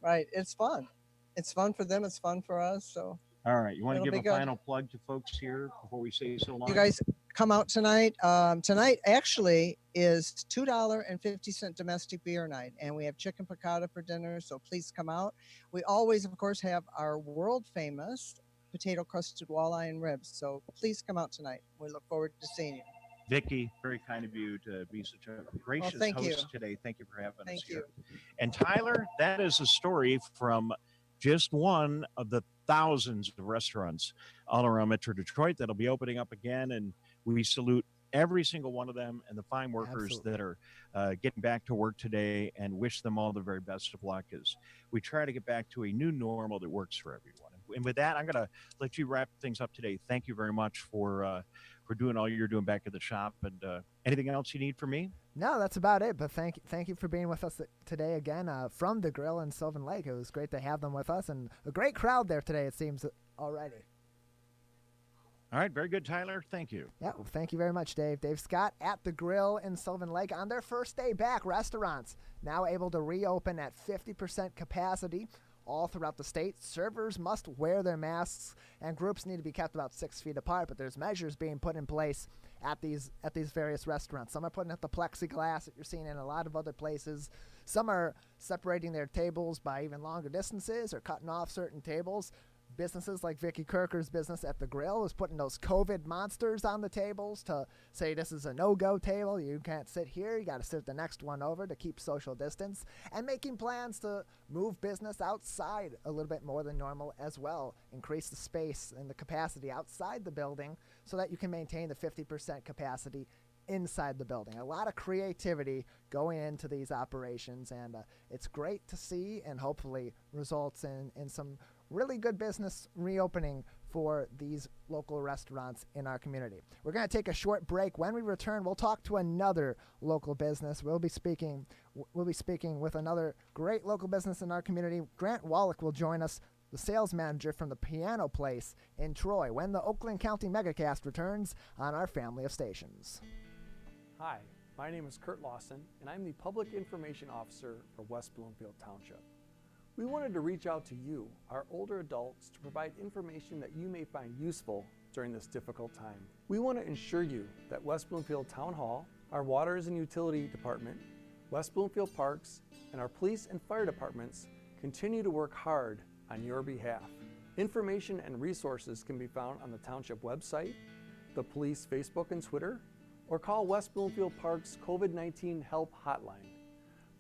Right. It's fun. It's fun for them. It's fun for us. So. All right. You want to give a final plug to folks here before we say so long? You guys come out tonight. Tonight actually is $2.50 domestic beer night, and we have chicken piccata for dinner. So please come out. We always, of course, have our world famous potato crusted walleye and ribs. So please come out tonight. We look forward to seeing you. Vicki, very kind of you to be such a gracious thank host you. today. Thank you for having us you. here. And Tyler, that is a story from just one of the thousands of restaurants all around Metro Detroit that'll be opening up again. And we salute every single one of them and the fine workers Absolutely. that are getting back to work today, and wish them all the very best of luck as we try to get back to a new normal that works for everyone. And with that, I'm going to let you wrap things up today. Thank you very much for doing all you're doing back at the shop. And anything else you need from me? No, that's about it. But thank you for being with us today again from the Grill in Sylvan Lake. It was great to have them with us, and a great crowd there today, it seems, already. All right, very good, Tyler. Thank you. Yeah, well, thank you very much, Dave. Dave Scott at the Grill in Sylvan Lake. On their first day back, restaurants now able to reopen at 50% capacity all throughout the state. Servers must wear their masks, and groups need to be kept about 6 feet apart, but there's measures being put in place at these various restaurants. Some are putting up the plexiglass that you're seeing in a lot of other places. Some are separating their tables by even longer distances or cutting off certain tables. Businesses like Vicky Kirker's business at the Grill is putting those COVID monsters on the tables to say this is a no-go table. You can't sit here. You got to sit the next one over to keep social distance, and making plans to move business outside a little bit more than normal as well. Increase the space and the capacity outside the building so that you can maintain the 50% capacity inside the building. A lot of creativity going into these operations, and it's great to see, and hopefully results in some really good business reopening for these local restaurants in our community. We're going to take a short break. When we return, we'll talk to another local business. We'll be speaking with another great local business in our community. Grant Wallach will join us, the sales manager from the Piano Place in Troy, when the Oakland County Megacast returns on our family of stations. Hi, my name is Kurt Lawson, and I'm the Public Information Officer for West Bloomfield Township. We wanted to reach out to you, our older adults, to provide information that you may find useful during this difficult time. We want to ensure you that West Bloomfield Town Hall, our Waters and Utility Department, West Bloomfield Parks, and our police and fire departments continue to work hard on your behalf. Information and resources can be found on the Township website, the police Facebook and Twitter, or call West Bloomfield Park's COVID-19 Help Hotline.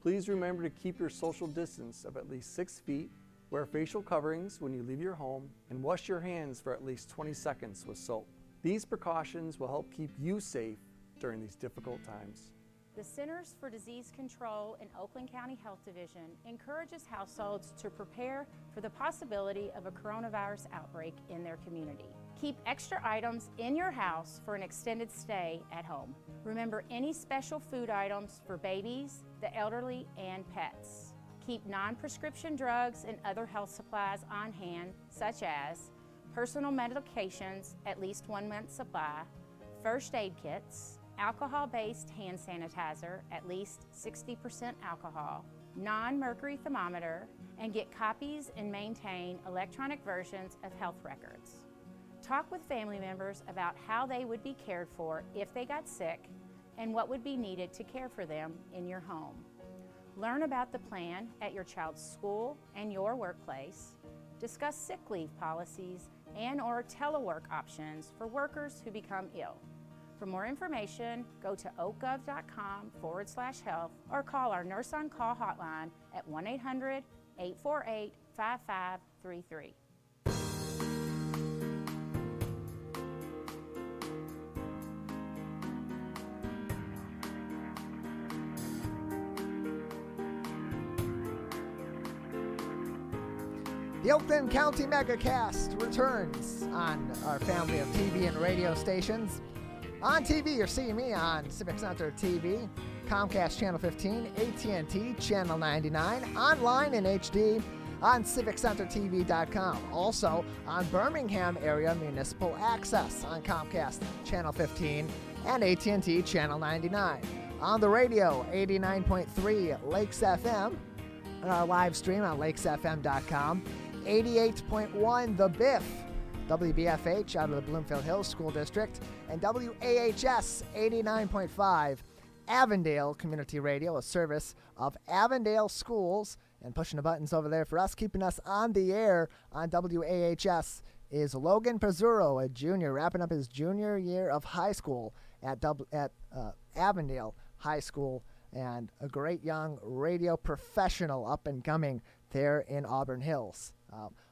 Please remember to keep your social distance of at least 6 feet, wear facial coverings when you leave your home, and wash your hands for at least 20 seconds with soap. These precautions will help keep you safe during these difficult times. The Centers for Disease Control and Oakland County Health Division encourages households to prepare for the possibility of a coronavirus outbreak in their community. Keep extra items in your house for an extended stay at home. Remember any special food items for babies, the elderly, and pets. Keep non-prescription drugs and other health supplies on hand, such as personal medications, at least 1 month's supply, first aid kits, alcohol-based hand sanitizer, at least 60% alcohol, non-mercury thermometer, and get copies and maintain electronic versions of health records. Talk with family members about how they would be cared for if they got sick and what would be needed to care for them in your home. Learn about the plan at your child's school and your workplace. Discuss sick leave policies and/or telework options for workers who become ill. For more information, go to oakgov.com/health or call our Nurse on Call hotline at 1-800-848-5533. The Oakland County Megacast returns on our family of TV and radio stations. On TV, you're seeing me on Civic Center TV, Comcast Channel 15, AT&T Channel 99, online in HD on CivicCenterTV.com. Also on Birmingham area municipal access on Comcast Channel 15 and AT&T Channel 99. On the radio, 89.3 Lakes FM, and our live stream on lakesfm.com. 88.1 The Biff, WBFH out of the Bloomfield Hills School District, and WAHS 89.5 Avondale Community Radio, a service of Avondale Schools, and pushing the buttons over there for us, keeping us on the air on WAHS is Logan Pizzuro, a junior, wrapping up his junior year of high school at Avondale High School, and a great young radio professional up and coming there in Auburn Hills.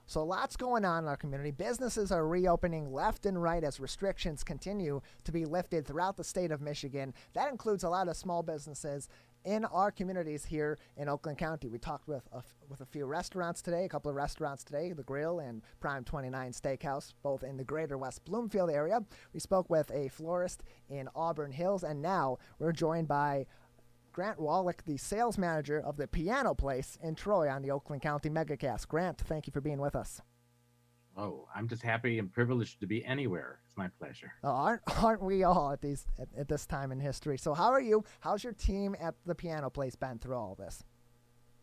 So lots going on in our community. Businesses are reopening left and right as restrictions continue to be lifted throughout the state of Michigan. That includes a lot of small businesses in our communities here in Oakland County. We talked with a few restaurants today, a couple of restaurants today, The Grill and Prime 29 Steakhouse, both in the greater West Bloomfield area. We spoke with a florist in Auburn Hills, and now we're joined by Grant Wallach, the sales manager of the Piano Place in Troy on the Oakland County Megacast. Grant, thank you for being with us. Oh, I'm just happy and privileged to be anywhere. It's my pleasure. Oh, aren't we all at this time in history? So how are you? How's your team at the Piano Place been through all this?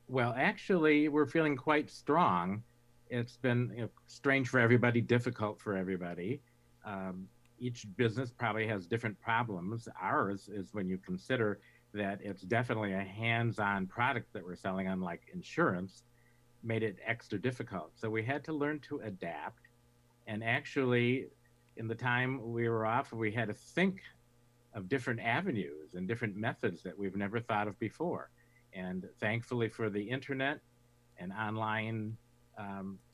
Well, actually, we're feeling quite strong. It's been strange for everybody, difficult for everybody. Each business probably has different problems. Ours is, when you consider that it's definitely a hands-on product that we're selling, unlike insurance, made it extra difficult. So we had to learn to adapt. And actually, in the time we were off, we had to think of different avenues and different methods that we've never thought of before. And thankfully for the internet and online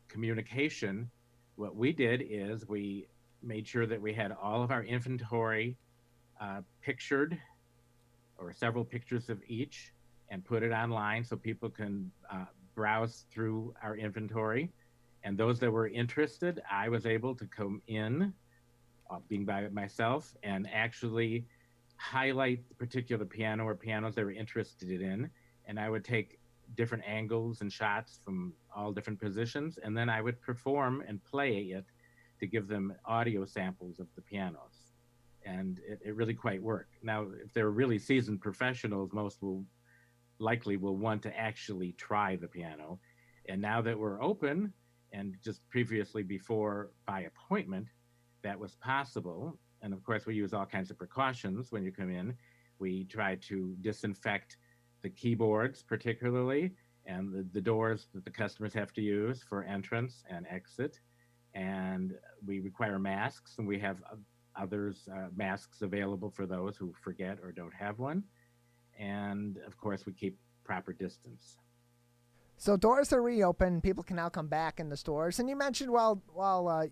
communication, what we did is we made sure that we had all of our inventory pictured, or several pictures of each, and put it online so people can browse through our inventory. And those that were interested, I was able to come in, being by myself, and actually highlight the particular piano or pianos they were interested in. And I would take different angles and shots from all different positions, and then I would perform and play it to give them audio samples of the pianos. And it really quite worked. Now, if they're really seasoned professionals, most will likely want to actually try the piano. And now that we're open, and just previously before by appointment, that was possible. And of course, we use all kinds of precautions when you come in. We try to disinfect the keyboards particularly, and the doors that the customers have to use for entrance and exit. And we require masks, and we have others masks available for those who forget or don't have one. And of course, we keep proper distance. So doors are reopened. People can now come back in the stores. And you mentioned while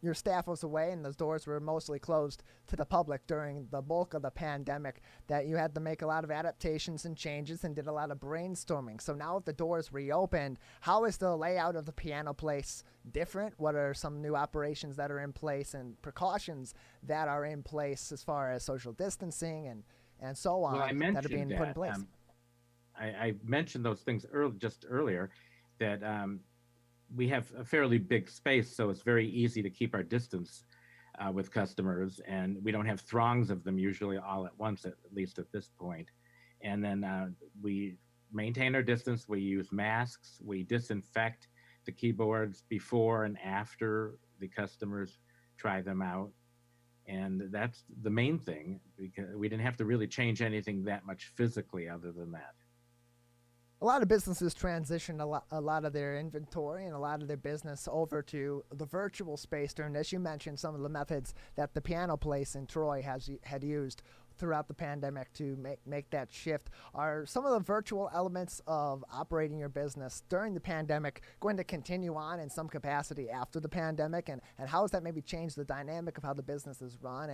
your staff was away and those doors were mostly closed to the public during the bulk of the pandemic, that you had to make a lot of adaptations and changes and did a lot of brainstorming. So now with the doors reopened, how is the layout of the Piano Place different? What are some new operations that are in place and precautions that are in place as far as social distancing and so on that are being put in place? I mentioned those things earlier, that we have a fairly big space, so it's very easy to keep our distance with customers, and we don't have throngs of them usually all at once, at least at this point. And then we maintain our distance. We use masks. We disinfect the keyboards before and after the customers try them out. And that's the main thing, because we didn't have to really change anything that much physically other than that. A lot of businesses transitioned a lot of their inventory and a lot of their business over to the virtual space during this. You mentioned some of the methods that the Piano Place in Troy had used throughout the pandemic to make that shift. Are some of the virtual elements of operating your business during the pandemic going to continue on in some capacity after the pandemic? And how has that maybe changed the dynamic of how the business is run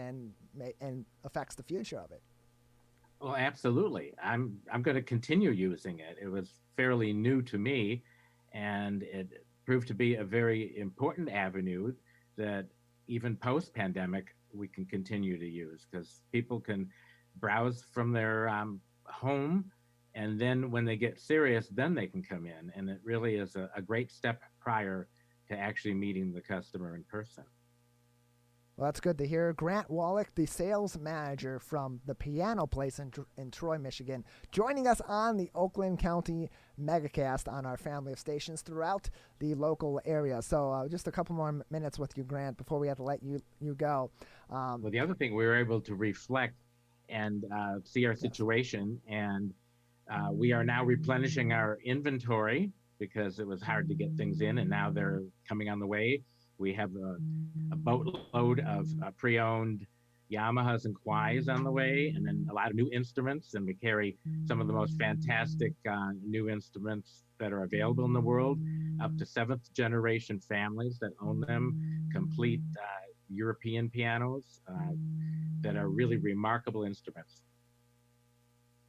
and affects the future of it? Well, absolutely. I'm going to continue using it. It was fairly new to me, and it proved to be a very important avenue that even post-pandemic we can continue to use, because people can browse from their home, and then when they get serious, then they can come in. And it really is a great step prior to actually meeting the customer in person. Well, that's good to hear. Grant Wallach, the sales manager from the Piano Place in Troy, Michigan, joining us on the Oakland County Megacast on our family of stations throughout the local area. So just a couple more minutes with you, Grant, before we have to let you go. Well, the other thing, we were able to reflect and see our situation, and we are now replenishing our inventory because it was hard to get things in, and now they're coming on the way. We have a boatload of pre-owned Yamahas and Kwais on the way, and then a lot of new instruments. And we carry some of the most fantastic new instruments that are available in the world, up to 7th generation families that own them, complete European pianos that are really remarkable instruments.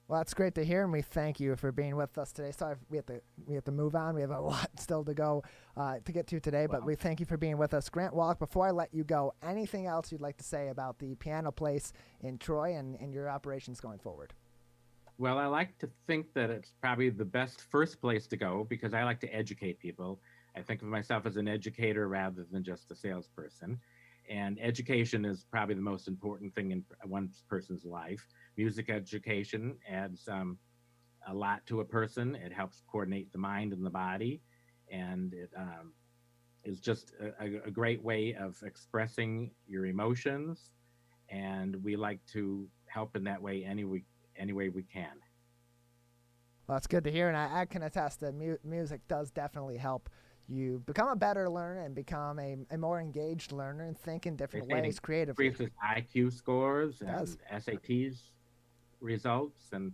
Well, that's great to hear, and we thank you for being with us today. Sorry, we have to move on. We have a lot still to go to get to today, but we thank you for being with us. Grant Wallach, before I let you go, anything else you'd like to say about the piano place in Troy and your operations going forward? Well, I like to think that it's probably the best first place to go because I like to educate people. I think of myself as an educator rather than just a salesperson. And education is probably the most important thing in one person's life. Music education adds a lot to a person. It helps coordinate the mind and the body. And it is just a great way of expressing your emotions. And we like to help in that way any way we can. Well, that's good to hear. And I can attest that music does definitely help you become a better learner and become a more engaged learner and think in different ways creatively. Increases IQ scores and SATs results, and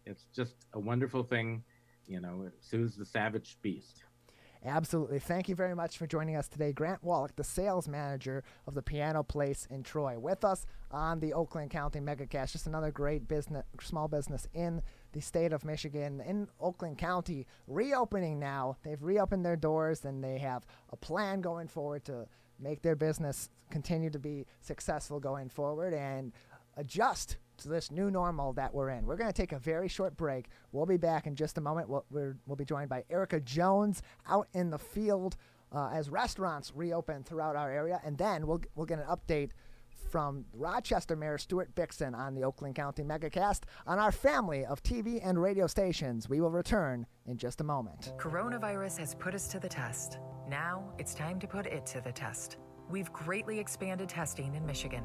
it's just a wonderful thing. You know, it soothes the savage beast. Absolutely. Thank you very much for joining us today. Grant Wallach, the sales manager of the Piano Place in Troy, with us on the Oakland County Megacast. Just another great business, small business in the state of Michigan, in Oakland County, reopening now. They've reopened their doors, and they have a plan going forward to make their business continue to be successful going forward and adjust to this new normal that we're in. We're going to take a very short break. We'll be back in just a moment. We'll be joined by Erica Jones out in the field as restaurants reopen throughout our area, and then we'll get an update from Rochester Mayor Stuart Bikson on the Oakland County Megacast on our family of TV and radio stations. We will return in just a moment. Coronavirus has put us to the test. Now it's time to put it to the test. We've greatly expanded testing in Michigan.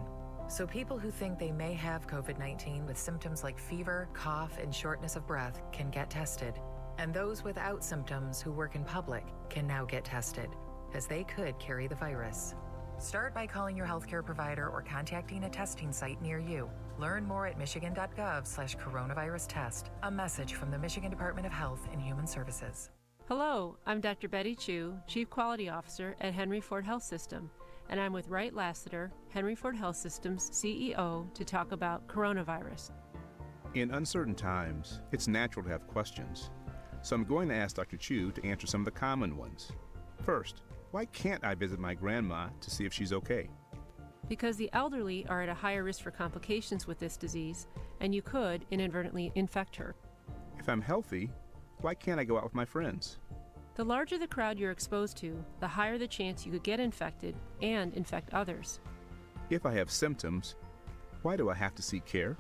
So people who think they may have COVID-19 with symptoms like fever, cough, and shortness of breath can get tested. And those without symptoms who work in public can now get tested, as they could carry the virus. Start by calling your healthcare provider or contacting a testing site near you. Learn more at michigan.gov/coronavirus test. A message from the Michigan Department of Health and Human Services. Hello, I'm Dr. Betty Chu, Chief Quality Officer at Henry Ford Health System, and I'm with Wright Lassiter, Henry Ford Health System's CEO, to talk about coronavirus. In uncertain times, it's natural to have questions. So I'm going to ask Dr. Chu to answer some of the common ones. First, why can't I visit my grandma to see if she's okay? Because the elderly are at a higher risk for complications with this disease, and you could inadvertently infect her. If I'm healthy, why can't I go out with my friends? The larger the crowd you're exposed to, the higher the chance you could get infected and infect others. If I have symptoms, why do I have to seek care?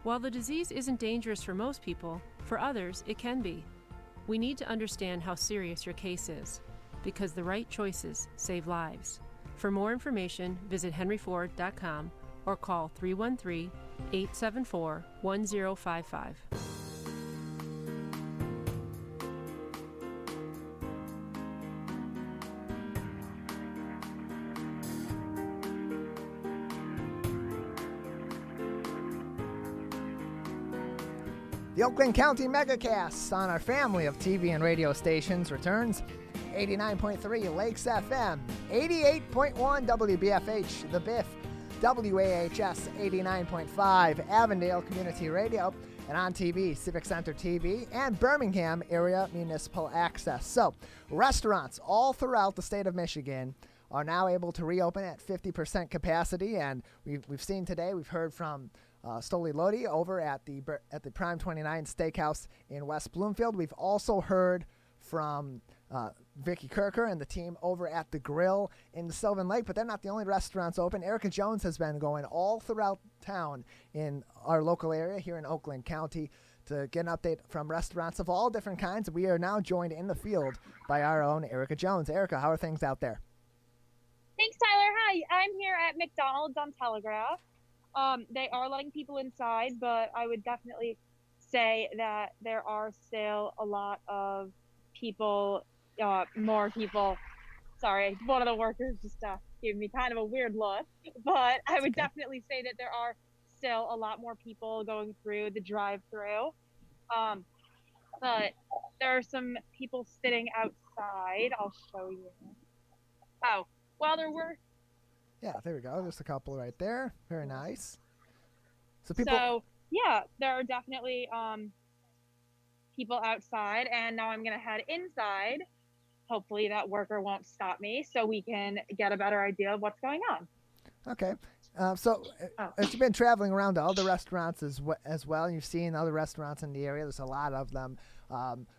While the disease isn't dangerous for most people, for others it can be. We need to understand how serious your case is, because the right choices save lives. For more information, visit henryford.com or call 313-874-1055. The Oakland County Megacast on our family of TV and radio stations returns. 89.3 Lakes FM, 88.1 WBFH, The Biff, WAHS 89.5 Avondale Community Radio, and on TV, Civic Center TV, and Birmingham Area Municipal Access. So, restaurants all throughout the state of Michigan are now able to reopen at 50% capacity, and we've seen today, we've heard from Stoli Leedy over at the Prime 29 Steakhouse in West Bloomfield. We've also heard from Vicky Kirker and the team over at the Grill in Sylvan Lake, but they're not the only restaurants open. Erica Jones has been going all throughout town in our local area here in Oakland County to get an update from restaurants of all different kinds. We are now joined in the field by our own Erica Jones. Erica, how are things out there? Thanks, Tyler. Hi, I'm here at McDonald's on Telegraph. They are letting people inside, but I would definitely say that there are still a lot of people, more people Sorry, one of the workers just gave me kind of a weird look, but I would definitely say that there are still a lot more people going through the drive-through. But there are some people sitting outside. I'll show you. Oh, well, there were. Yeah, there we go. Just a couple right there. Very nice. So people. So yeah, there are definitely people outside, and now I'm gonna head inside. Hopefully that worker won't stop me, so we can get a better idea of what's going on. Okay. So as you've been traveling around to other restaurants as well, and you've seen other restaurants in the area, there's a lot of them.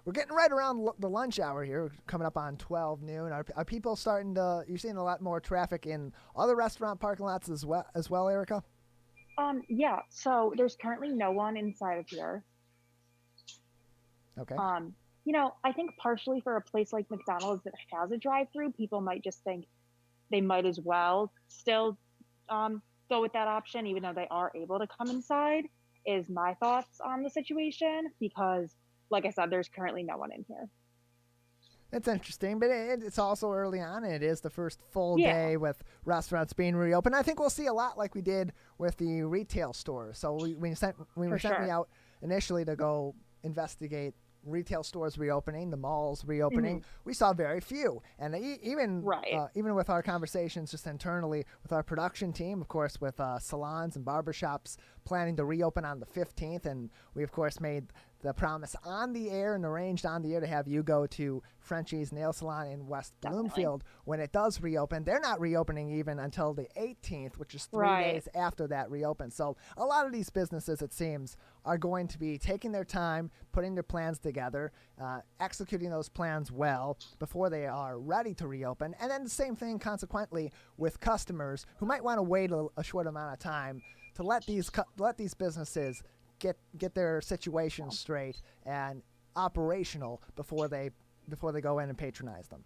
We're getting right around the lunch hour here. We're coming up on 12 noon. Are people starting to, you're seeing a lot more traffic in other restaurant parking lots as well, Erica? Yeah, so there's currently no one inside of here. Okay. You know, I think partially for a place like McDonald's that has a drive-through, people might just think they might as well still go with that option, even though they are able to come inside, is my thoughts on the situation, because like I said, there's currently no one in here. It's interesting, but it's also early on, and it is the first full day with restaurants being reopened. I think we'll see a lot like we did with the retail stores. So we sent me out initially to go investigate retail stores reopening, the malls reopening. We saw very few, and even with our conversations just internally with our production team, of course, with salons and barbershops planning to reopen on the 15th, and we of course made the promise on the air and arranged on the air to have you go to Frenchie's Nail Salon in West Bloomfield when it does reopen. They're not reopening even until the 18th, which is 3 days after that reopens. So a lot of these businesses, it seems, are going to be taking their time, putting their plans together, executing those plans well before they are ready to reopen. And then the same thing, consequently, with customers who might want to wait a short amount of time to let these businesses get their situation straight and operational before they go in and patronize them.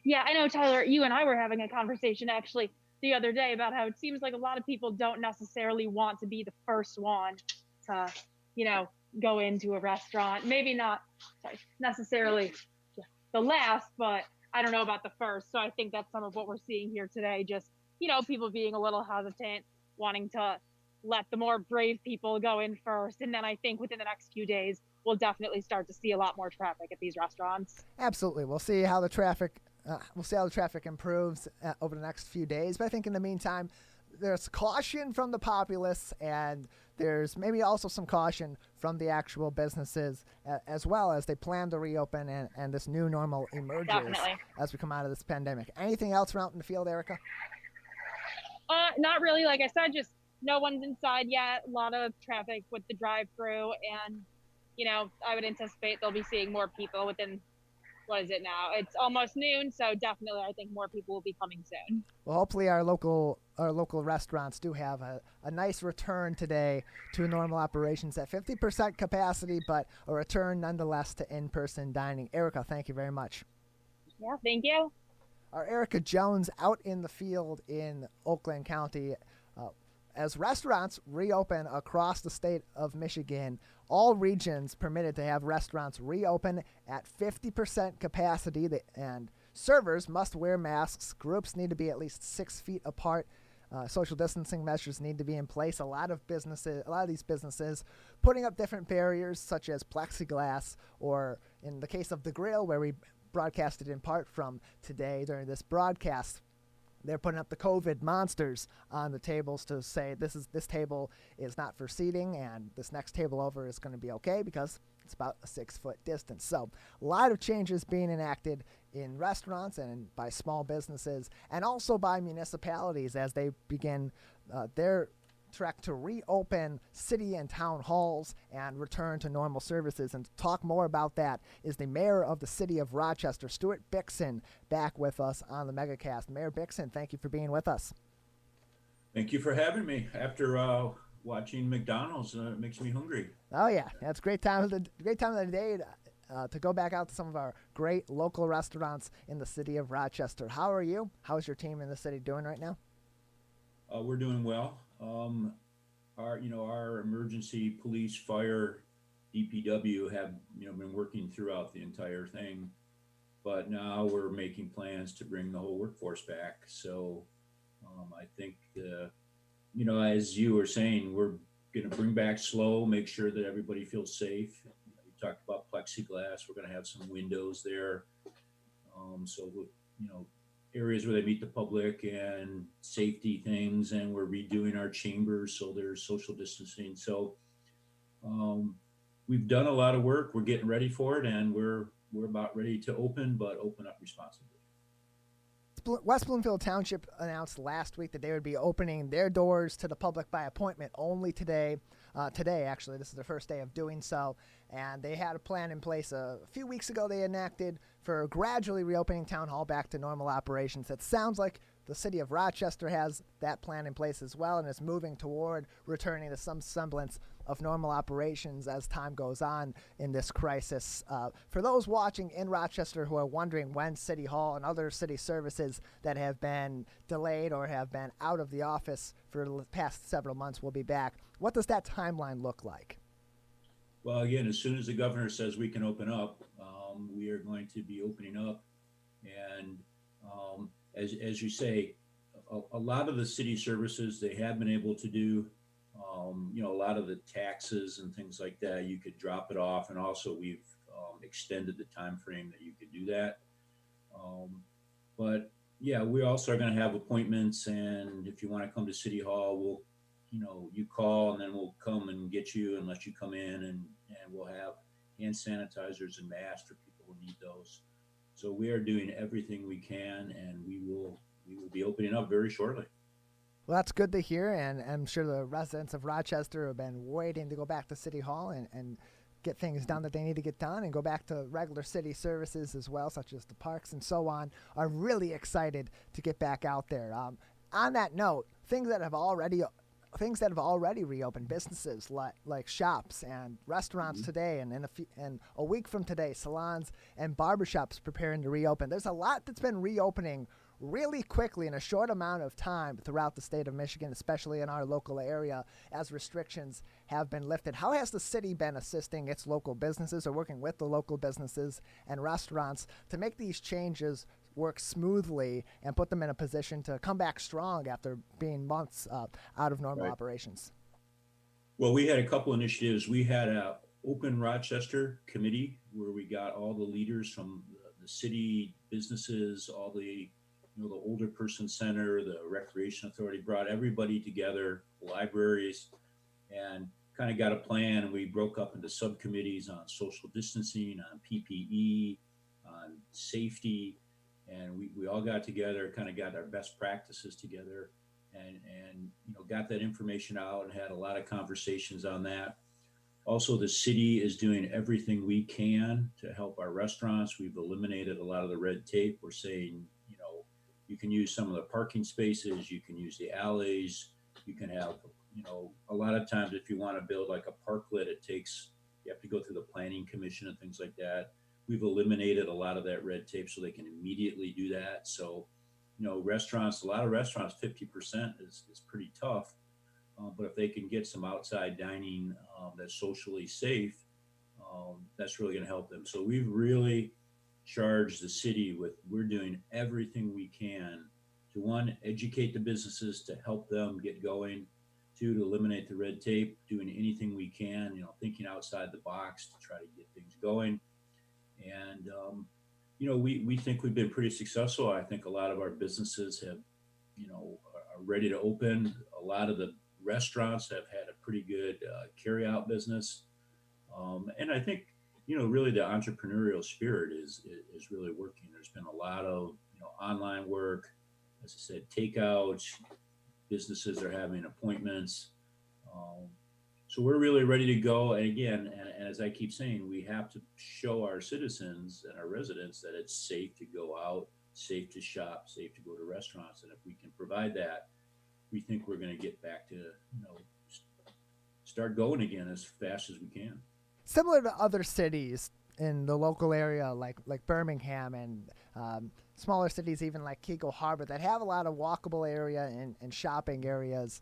Yeah, I know, Tyler, you and I were having a conversation actually the other day about how it seems like a lot of people don't necessarily want to be the first one to, you know, go into a restaurant. Maybe not necessarily the last, but I don't know about the first. So I think that's some of what we're seeing here today. Just, you know, people being a little hesitant, wanting to let the more brave people go in first. And then I think within the next few days, we'll definitely start to see a lot more traffic at these restaurants. Absolutely. We'll see how the traffic improves over the next few days. But I think in the meantime, there's caution from the populace, and there's maybe also some caution from the actual businesses as well as they plan to reopen and this new normal emerges as we come out of this pandemic. Anything else out in the field, Erica? Not really. Like I said, just no one's inside yet. A lot of traffic with the drive-through, and you know, I would anticipate they'll be seeing more people within. What is it now? It's almost noon, so definitely I think more people will be coming soon. Well, hopefully our local restaurants do have a nice return today to normal operations at 50% capacity, but a return nonetheless to in-person dining. Erica, thank you very much. Yeah, thank you. Our Erica Jones out in the field in Oakland County. As restaurants reopen across the state of Michigan, all regions permitted to have restaurants reopen at 50% capacity, and servers must wear masks. Groups need to be at least 6 feet apart. Social distancing measures need to be in place. A lot of these businesses putting up different barriers such as plexiglass, or in the case of the Grill, where we broadcasted in part from today during this broadcast, they're putting up the COVID monsters on the tables to say this table is not for seating, and this next table over is going to be okay because it's about a 6-foot distance. So a lot of changes being enacted in restaurants and by small businesses, and also by municipalities as they begin their trek to reopen city and town halls and return to normal services. And to talk more about that is the mayor of the city of Rochester, Stuart Bikson, back with us on the Megacast. Mayor Bikson, thank you for being with us. Thank you for having me. After watching McDonald's, it makes me hungry. Oh yeah, that's great time of the day to go back out to some of our great local restaurants in the city of Rochester. How are you? How's your team in the city doing right now? We're doing well. Our emergency police, fire, DPW have been working throughout the entire thing, but now we're making plans to bring the whole workforce back. So I think, as you were saying, we're going to bring back slow, make sure that everybody feels safe. You talked about plexiglass. We're going to have some windows there. So, areas where they meet the public and safety things, and we're redoing our chambers so there's social distancing. So we've done a lot of work. We're getting ready for it, and we're about ready to open, but open up responsibly. West Bloomfield Township announced last week that they would be opening their doors to the public by appointment only today. Today, actually, this is the first day of doing so. And they had a plan in place a few weeks ago they enacted for gradually reopening Town Hall back to normal operations. It sounds like the city of Rochester has that plan in place as well and is moving toward returning to some semblance of normal operations as time goes on in this crisis. For those watching in Rochester who are wondering when City Hall and other city services that have been delayed or have been out of the office for the past several months will be back, what does that timeline look like? Well, again, as soon as the governor says we can open up, we are going to be opening up. And as you say, a lot of the city services they have been able to do. A lot of the taxes and things like that, you could drop it off. And also we've extended the time frame that you could do that. But yeah, we also are going to have appointments. And if you want to come to City Hall, we'll, you call and then we'll come and get you and let you come in, and we'll have hand sanitizers and masks for people who need those. So we are doing everything we can, and we will be opening up very shortly. Well, that's good to hear, and I'm sure the residents of Rochester have been waiting to go back to City Hall and get things done that they need to get done and go back to regular city services as well, such as the parks and so on, are really excited to get back out there. On that note, things that have already reopened, businesses like shops and restaurants today, and in a week from today, salons and barbershops preparing to reopen. There's a lot that's been reopening really quickly in a short amount of time throughout the state of Michigan, especially in our local area, as restrictions have been lifted. How has the city been assisting its local businesses or working with the local businesses and restaurants to make these changes work smoothly and put them in a position to come back strong after being months out of normal operations? Well, we had a couple initiatives. We had a Open Rochester committee where we got all the leaders from the city businesses, all the the older person center, the recreation authority, brought everybody together, libraries, and kind of got a plan. And we broke up into subcommittees on social distancing, on PPE, on safety. And we all got together, kind of got our best practices together, and got that information out and had a lot of conversations on that. Also, the city is doing everything we can to help our restaurants. We've eliminated a lot of the red tape. We're saying, you can use some of the parking spaces, you can use the alleys, you can have, a lot of times if you want to build like a parklet, you have to go through the planning commission and things like that. We've eliminated a lot of that red tape so they can immediately do that. So, restaurants, a lot of restaurants, 50% is pretty tough. But if they can get some outside dining that's socially safe, that's really going to help them. So we've really charged the city with, we're doing everything we can to, one, educate the businesses to help them get going, two, to eliminate the red tape, doing anything we can, thinking outside the box to try to get things going. And, we think we've been pretty successful. I think a lot of our businesses have, are ready to open. A lot of the restaurants have had a pretty good carry-out business. And I think, really the entrepreneurial spirit is really working. There's been a lot of, online work, as I said, takeouts, businesses are having appointments. So we're really ready to go. And again, and as I keep saying, we have to show our citizens and our residents that it's safe to go out, safe to shop, safe to go to restaurants. And if we can provide that, we think we're going to get back to, start going again as fast as we can. Similar to other cities in the local area, like Birmingham and smaller cities, even like Keiko Harbor, that have a lot of walkable area and shopping areas,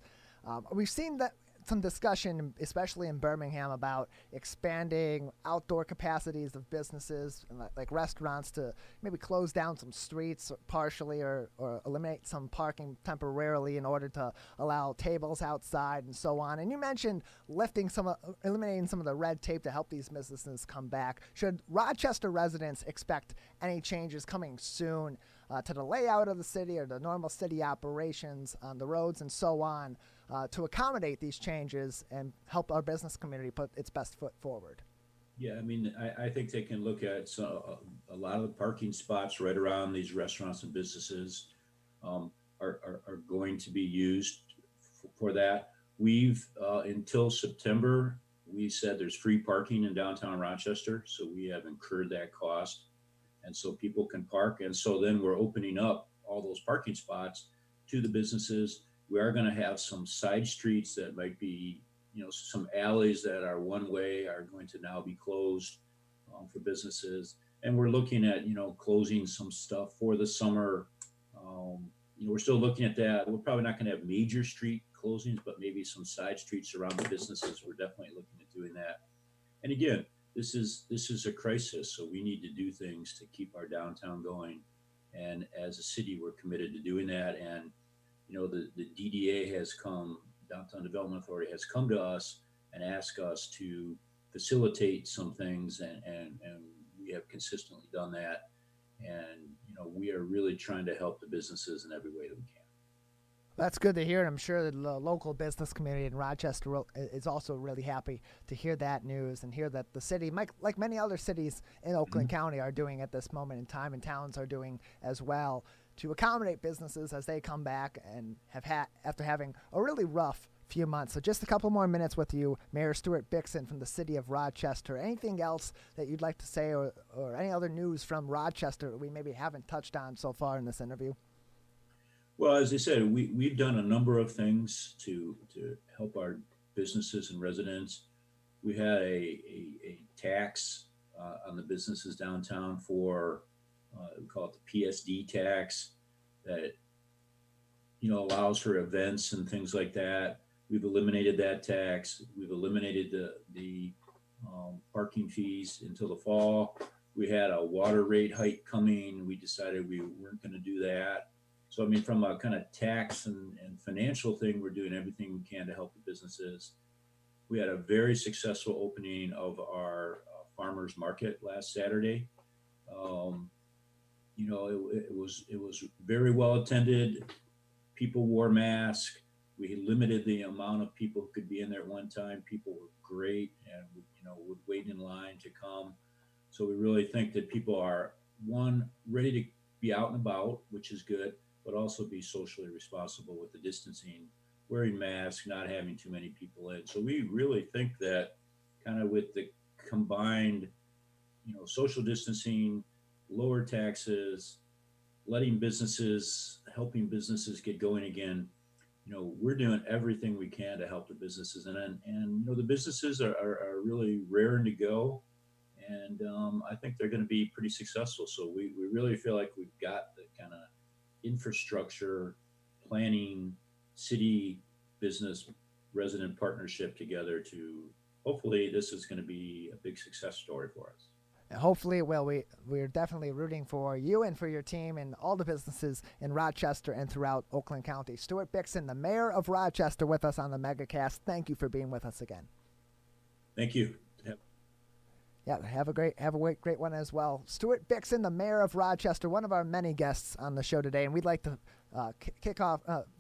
we've seen that some discussion, especially in Birmingham, about expanding outdoor capacities of businesses like restaurants to maybe close down some streets partially or eliminate some parking temporarily in order to allow tables outside and so on. And you mentioned eliminating some of the red tape to help these businesses come back. Should Rochester residents expect any changes coming soon to the layout of the city or the normal city operations on the roads and so on to accommodate these changes and help our business community put its best foot forward? Yeah, I mean, I think they can look at a lot of the parking spots right around these restaurants and businesses are going to be used for that. We've, until September, we said there's free parking in downtown Rochester, so we have incurred that cost. And so people can park. And so then we're opening up all those parking spots to the businesses. We are going to have some side streets that might be, some alleys that are one way are going to now be closed for businesses. And we're looking at, closing some stuff for the summer. We're still looking at that. We're probably not going to have major street closings, but maybe some side streets around the businesses. We're definitely looking at doing that. And again, this is a crisis, so we need to do things to keep our downtown going. And as a city, we're committed to doing that. And the DDA has come, Downtown Development Authority has come to us and asked us to facilitate some things, and we have consistently done that. And we are really trying to help the businesses in every way that we can. That's good to hear, and I'm sure that the local business community in Rochester is also really happy to hear that news and hear that the city, like many other cities in Oakland County, are doing at this moment in time, and towns are doing as well, to accommodate businesses as they come back and after having a really rough few months. So just a couple more minutes with you, Mayor Stuart Bikson from the city of Rochester. Anything else that you'd like to say or any other news from Rochester that we maybe haven't touched on so far in this interview? Well, as I said, we've done a number of things to help our businesses and residents. We had a tax on the businesses downtown for, we call it the PSD tax, that allows for events and things like that. We've eliminated that tax. We've eliminated the parking fees until the fall. We had a water rate hike coming. We decided we weren't going to do that. So, I mean, from a kind of tax and financial thing, we're doing everything we can to help the businesses. We had a very successful opening of our farmers market last Saturday. It was very well attended. People wore masks. We limited the amount of people who could be in there at one time. People were great and would wait in line to come. So we really think that people are, one, ready to be out and about, which is good, but also be socially responsible with the distancing, wearing masks, not having too many people in. So we really think that kind of with the combined, social distancing, lower taxes, helping businesses get going again, we're doing everything we can to help the businesses. And the businesses are really raring to go. And I think they're going to be pretty successful. So we really feel like we've got the kind of infrastructure planning, city, business, resident partnership together to hopefully this is going to be a big success story for us. And hopefully it will. We're definitely rooting for you and for your team and all the businesses in Rochester and throughout Oakland County. Stuart Bikson, the mayor of Rochester, with us on the Megacast. Thank you for being with us again. Thank you. Yeah, have a great one as well. Stuart Bikson, the mayor of Rochester, one of our many guests on the show today, and we'd like to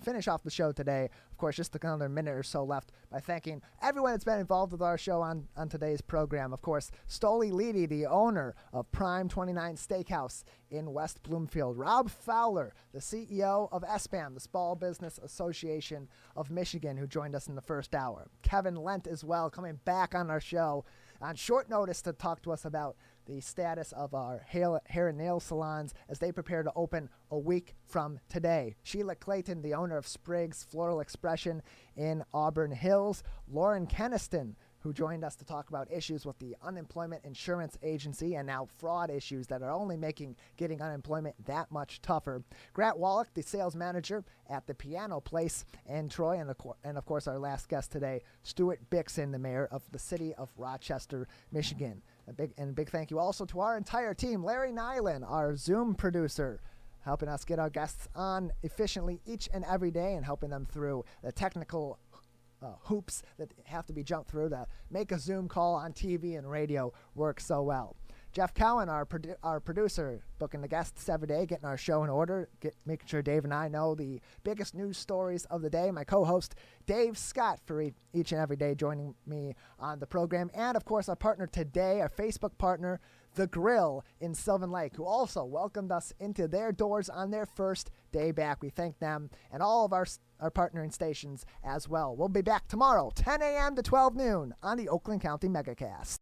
finish off the show today. Of course, just another minute or so left by thanking everyone that's been involved with our show on today's program. Of course, Stoli Leedy, the owner of Prime 29 Steakhouse in West Bloomfield. Rob Fowler, the CEO of SBAM, the Small Business Association of Michigan, who joined us in the first hour. Kevin Lent as well, coming back on our show on short notice to talk to us about the status of our hair and nail salons as they prepare to open a week from today. Sheila Clayton, the owner of Spriggs Floral Expression in Auburn Hills. Lauren Keniston, who joined us to talk about issues with the Unemployment Insurance Agency and now fraud issues that are only making getting unemployment that much tougher. Grant Wallach, the sales manager at the Piano Place in Troy, and of course our last guest today, Stuart Bikson, the mayor of the city of Rochester, Michigan. A big thank you also to our entire team, Larry Nyland, our Zoom producer, helping us get our guests on efficiently each and every day and helping them through the technical hoops that have to be jumped through to make a Zoom call on TV and radio work so well. Jeff Cowan, our producer, booking the guests every day, getting our show in order, making sure Dave and I know the biggest news stories of the day. My co-host, Dave Scott, for each and every day joining me on the program. And, of course, our partner today, our Facebook partner, The Grill in Sylvan Lake, who also welcomed us into their doors on their first day back. We thank them and all of our partnering stations as well. We'll be back tomorrow, 10 a.m. to 12 noon on the Oakland County Megacast.